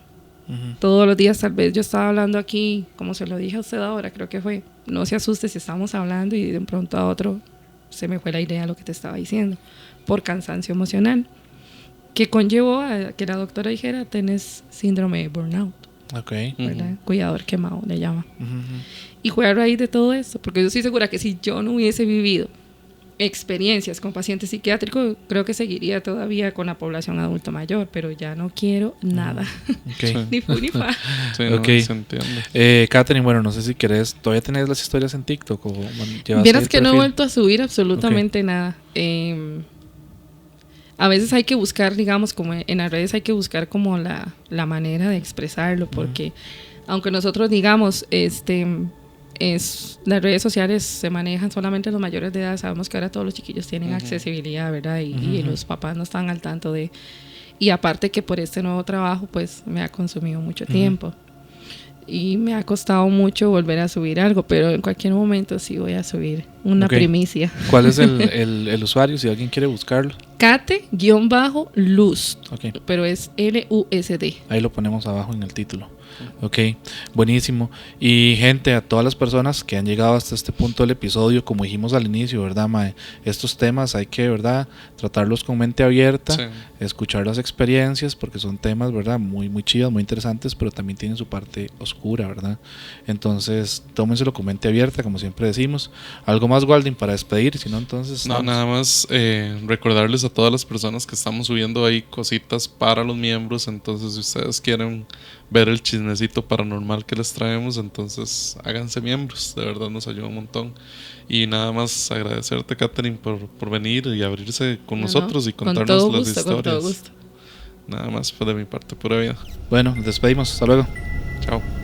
Speaker 3: Todos los días, tal vez yo estaba hablando aquí, como se lo dije a usted ahora, creo que fue, no se asuste si estamos hablando y de un pronto a otro se me fue la idea de lo que te estaba diciendo, por cansancio emocional, que conllevó a que la doctora dijera, tenés síndrome de burnout, ¿verdad? Cuidador quemado le llama. Y fue a raíz de todo eso, porque yo estoy segura que si yo no hubiese vivido experiencias con pacientes psiquiátricos, creo que seguiría todavía con la población adulta mayor, pero ya no quiero nada.
Speaker 1: Okay.
Speaker 3: Ni fu ni fa.
Speaker 2: Sí,
Speaker 1: Okay.
Speaker 2: no, se entiende.
Speaker 1: Catherine, bueno, no sé si querés, ¿todavía tenés las historias en TikTok?
Speaker 3: Vieras que no he vuelto a subir absolutamente nada. A veces hay que buscar, digamos, como en las redes hay que buscar como la manera de expresarlo, porque aunque nosotros digamos, las redes sociales se manejan solamente los mayores de edad, sabemos que ahora todos los chiquillos tienen accesibilidad, ¿verdad? Y los papás no están al tanto de... Y aparte que por este nuevo trabajo, pues me ha consumido mucho tiempo. Y me ha costado mucho volver a subir algo, pero en cualquier momento sí voy a subir una primicia.
Speaker 1: ¿Cuál es el usuario si alguien quiere buscarlo?
Speaker 3: Kate-Lust, pero es L-U-S-D.
Speaker 1: Ahí lo ponemos abajo en el título. Ok, buenísimo. Y gente, a todas las personas que han llegado hasta este punto del episodio, como dijimos al inicio, ¿verdad, mae? Estos temas hay que, ¿verdad?, tratarlos con mente abierta, escuchar las experiencias, porque son temas, ¿verdad?, muy, muy chidos, muy interesantes, pero también tienen su parte oscura, ¿verdad? Entonces, tómenselo con mente abierta, como siempre decimos. ¿Algo más, Walding, para despedir? Si no, entonces...
Speaker 2: No, nada más recordarles a todas las personas que estamos subiendo ahí cositas para los miembros, entonces si ustedes quieren ver el chismecito paranormal que les traemos, entonces háganse miembros, de verdad nos ayuda un montón. Y nada más agradecerte, Catherine, por venir y abrirse con nosotros y contarnos las historias. Con todo gusto. Nada más, pues de mi parte, pura vida.
Speaker 1: Bueno, nos despedimos, hasta luego.
Speaker 2: Chao.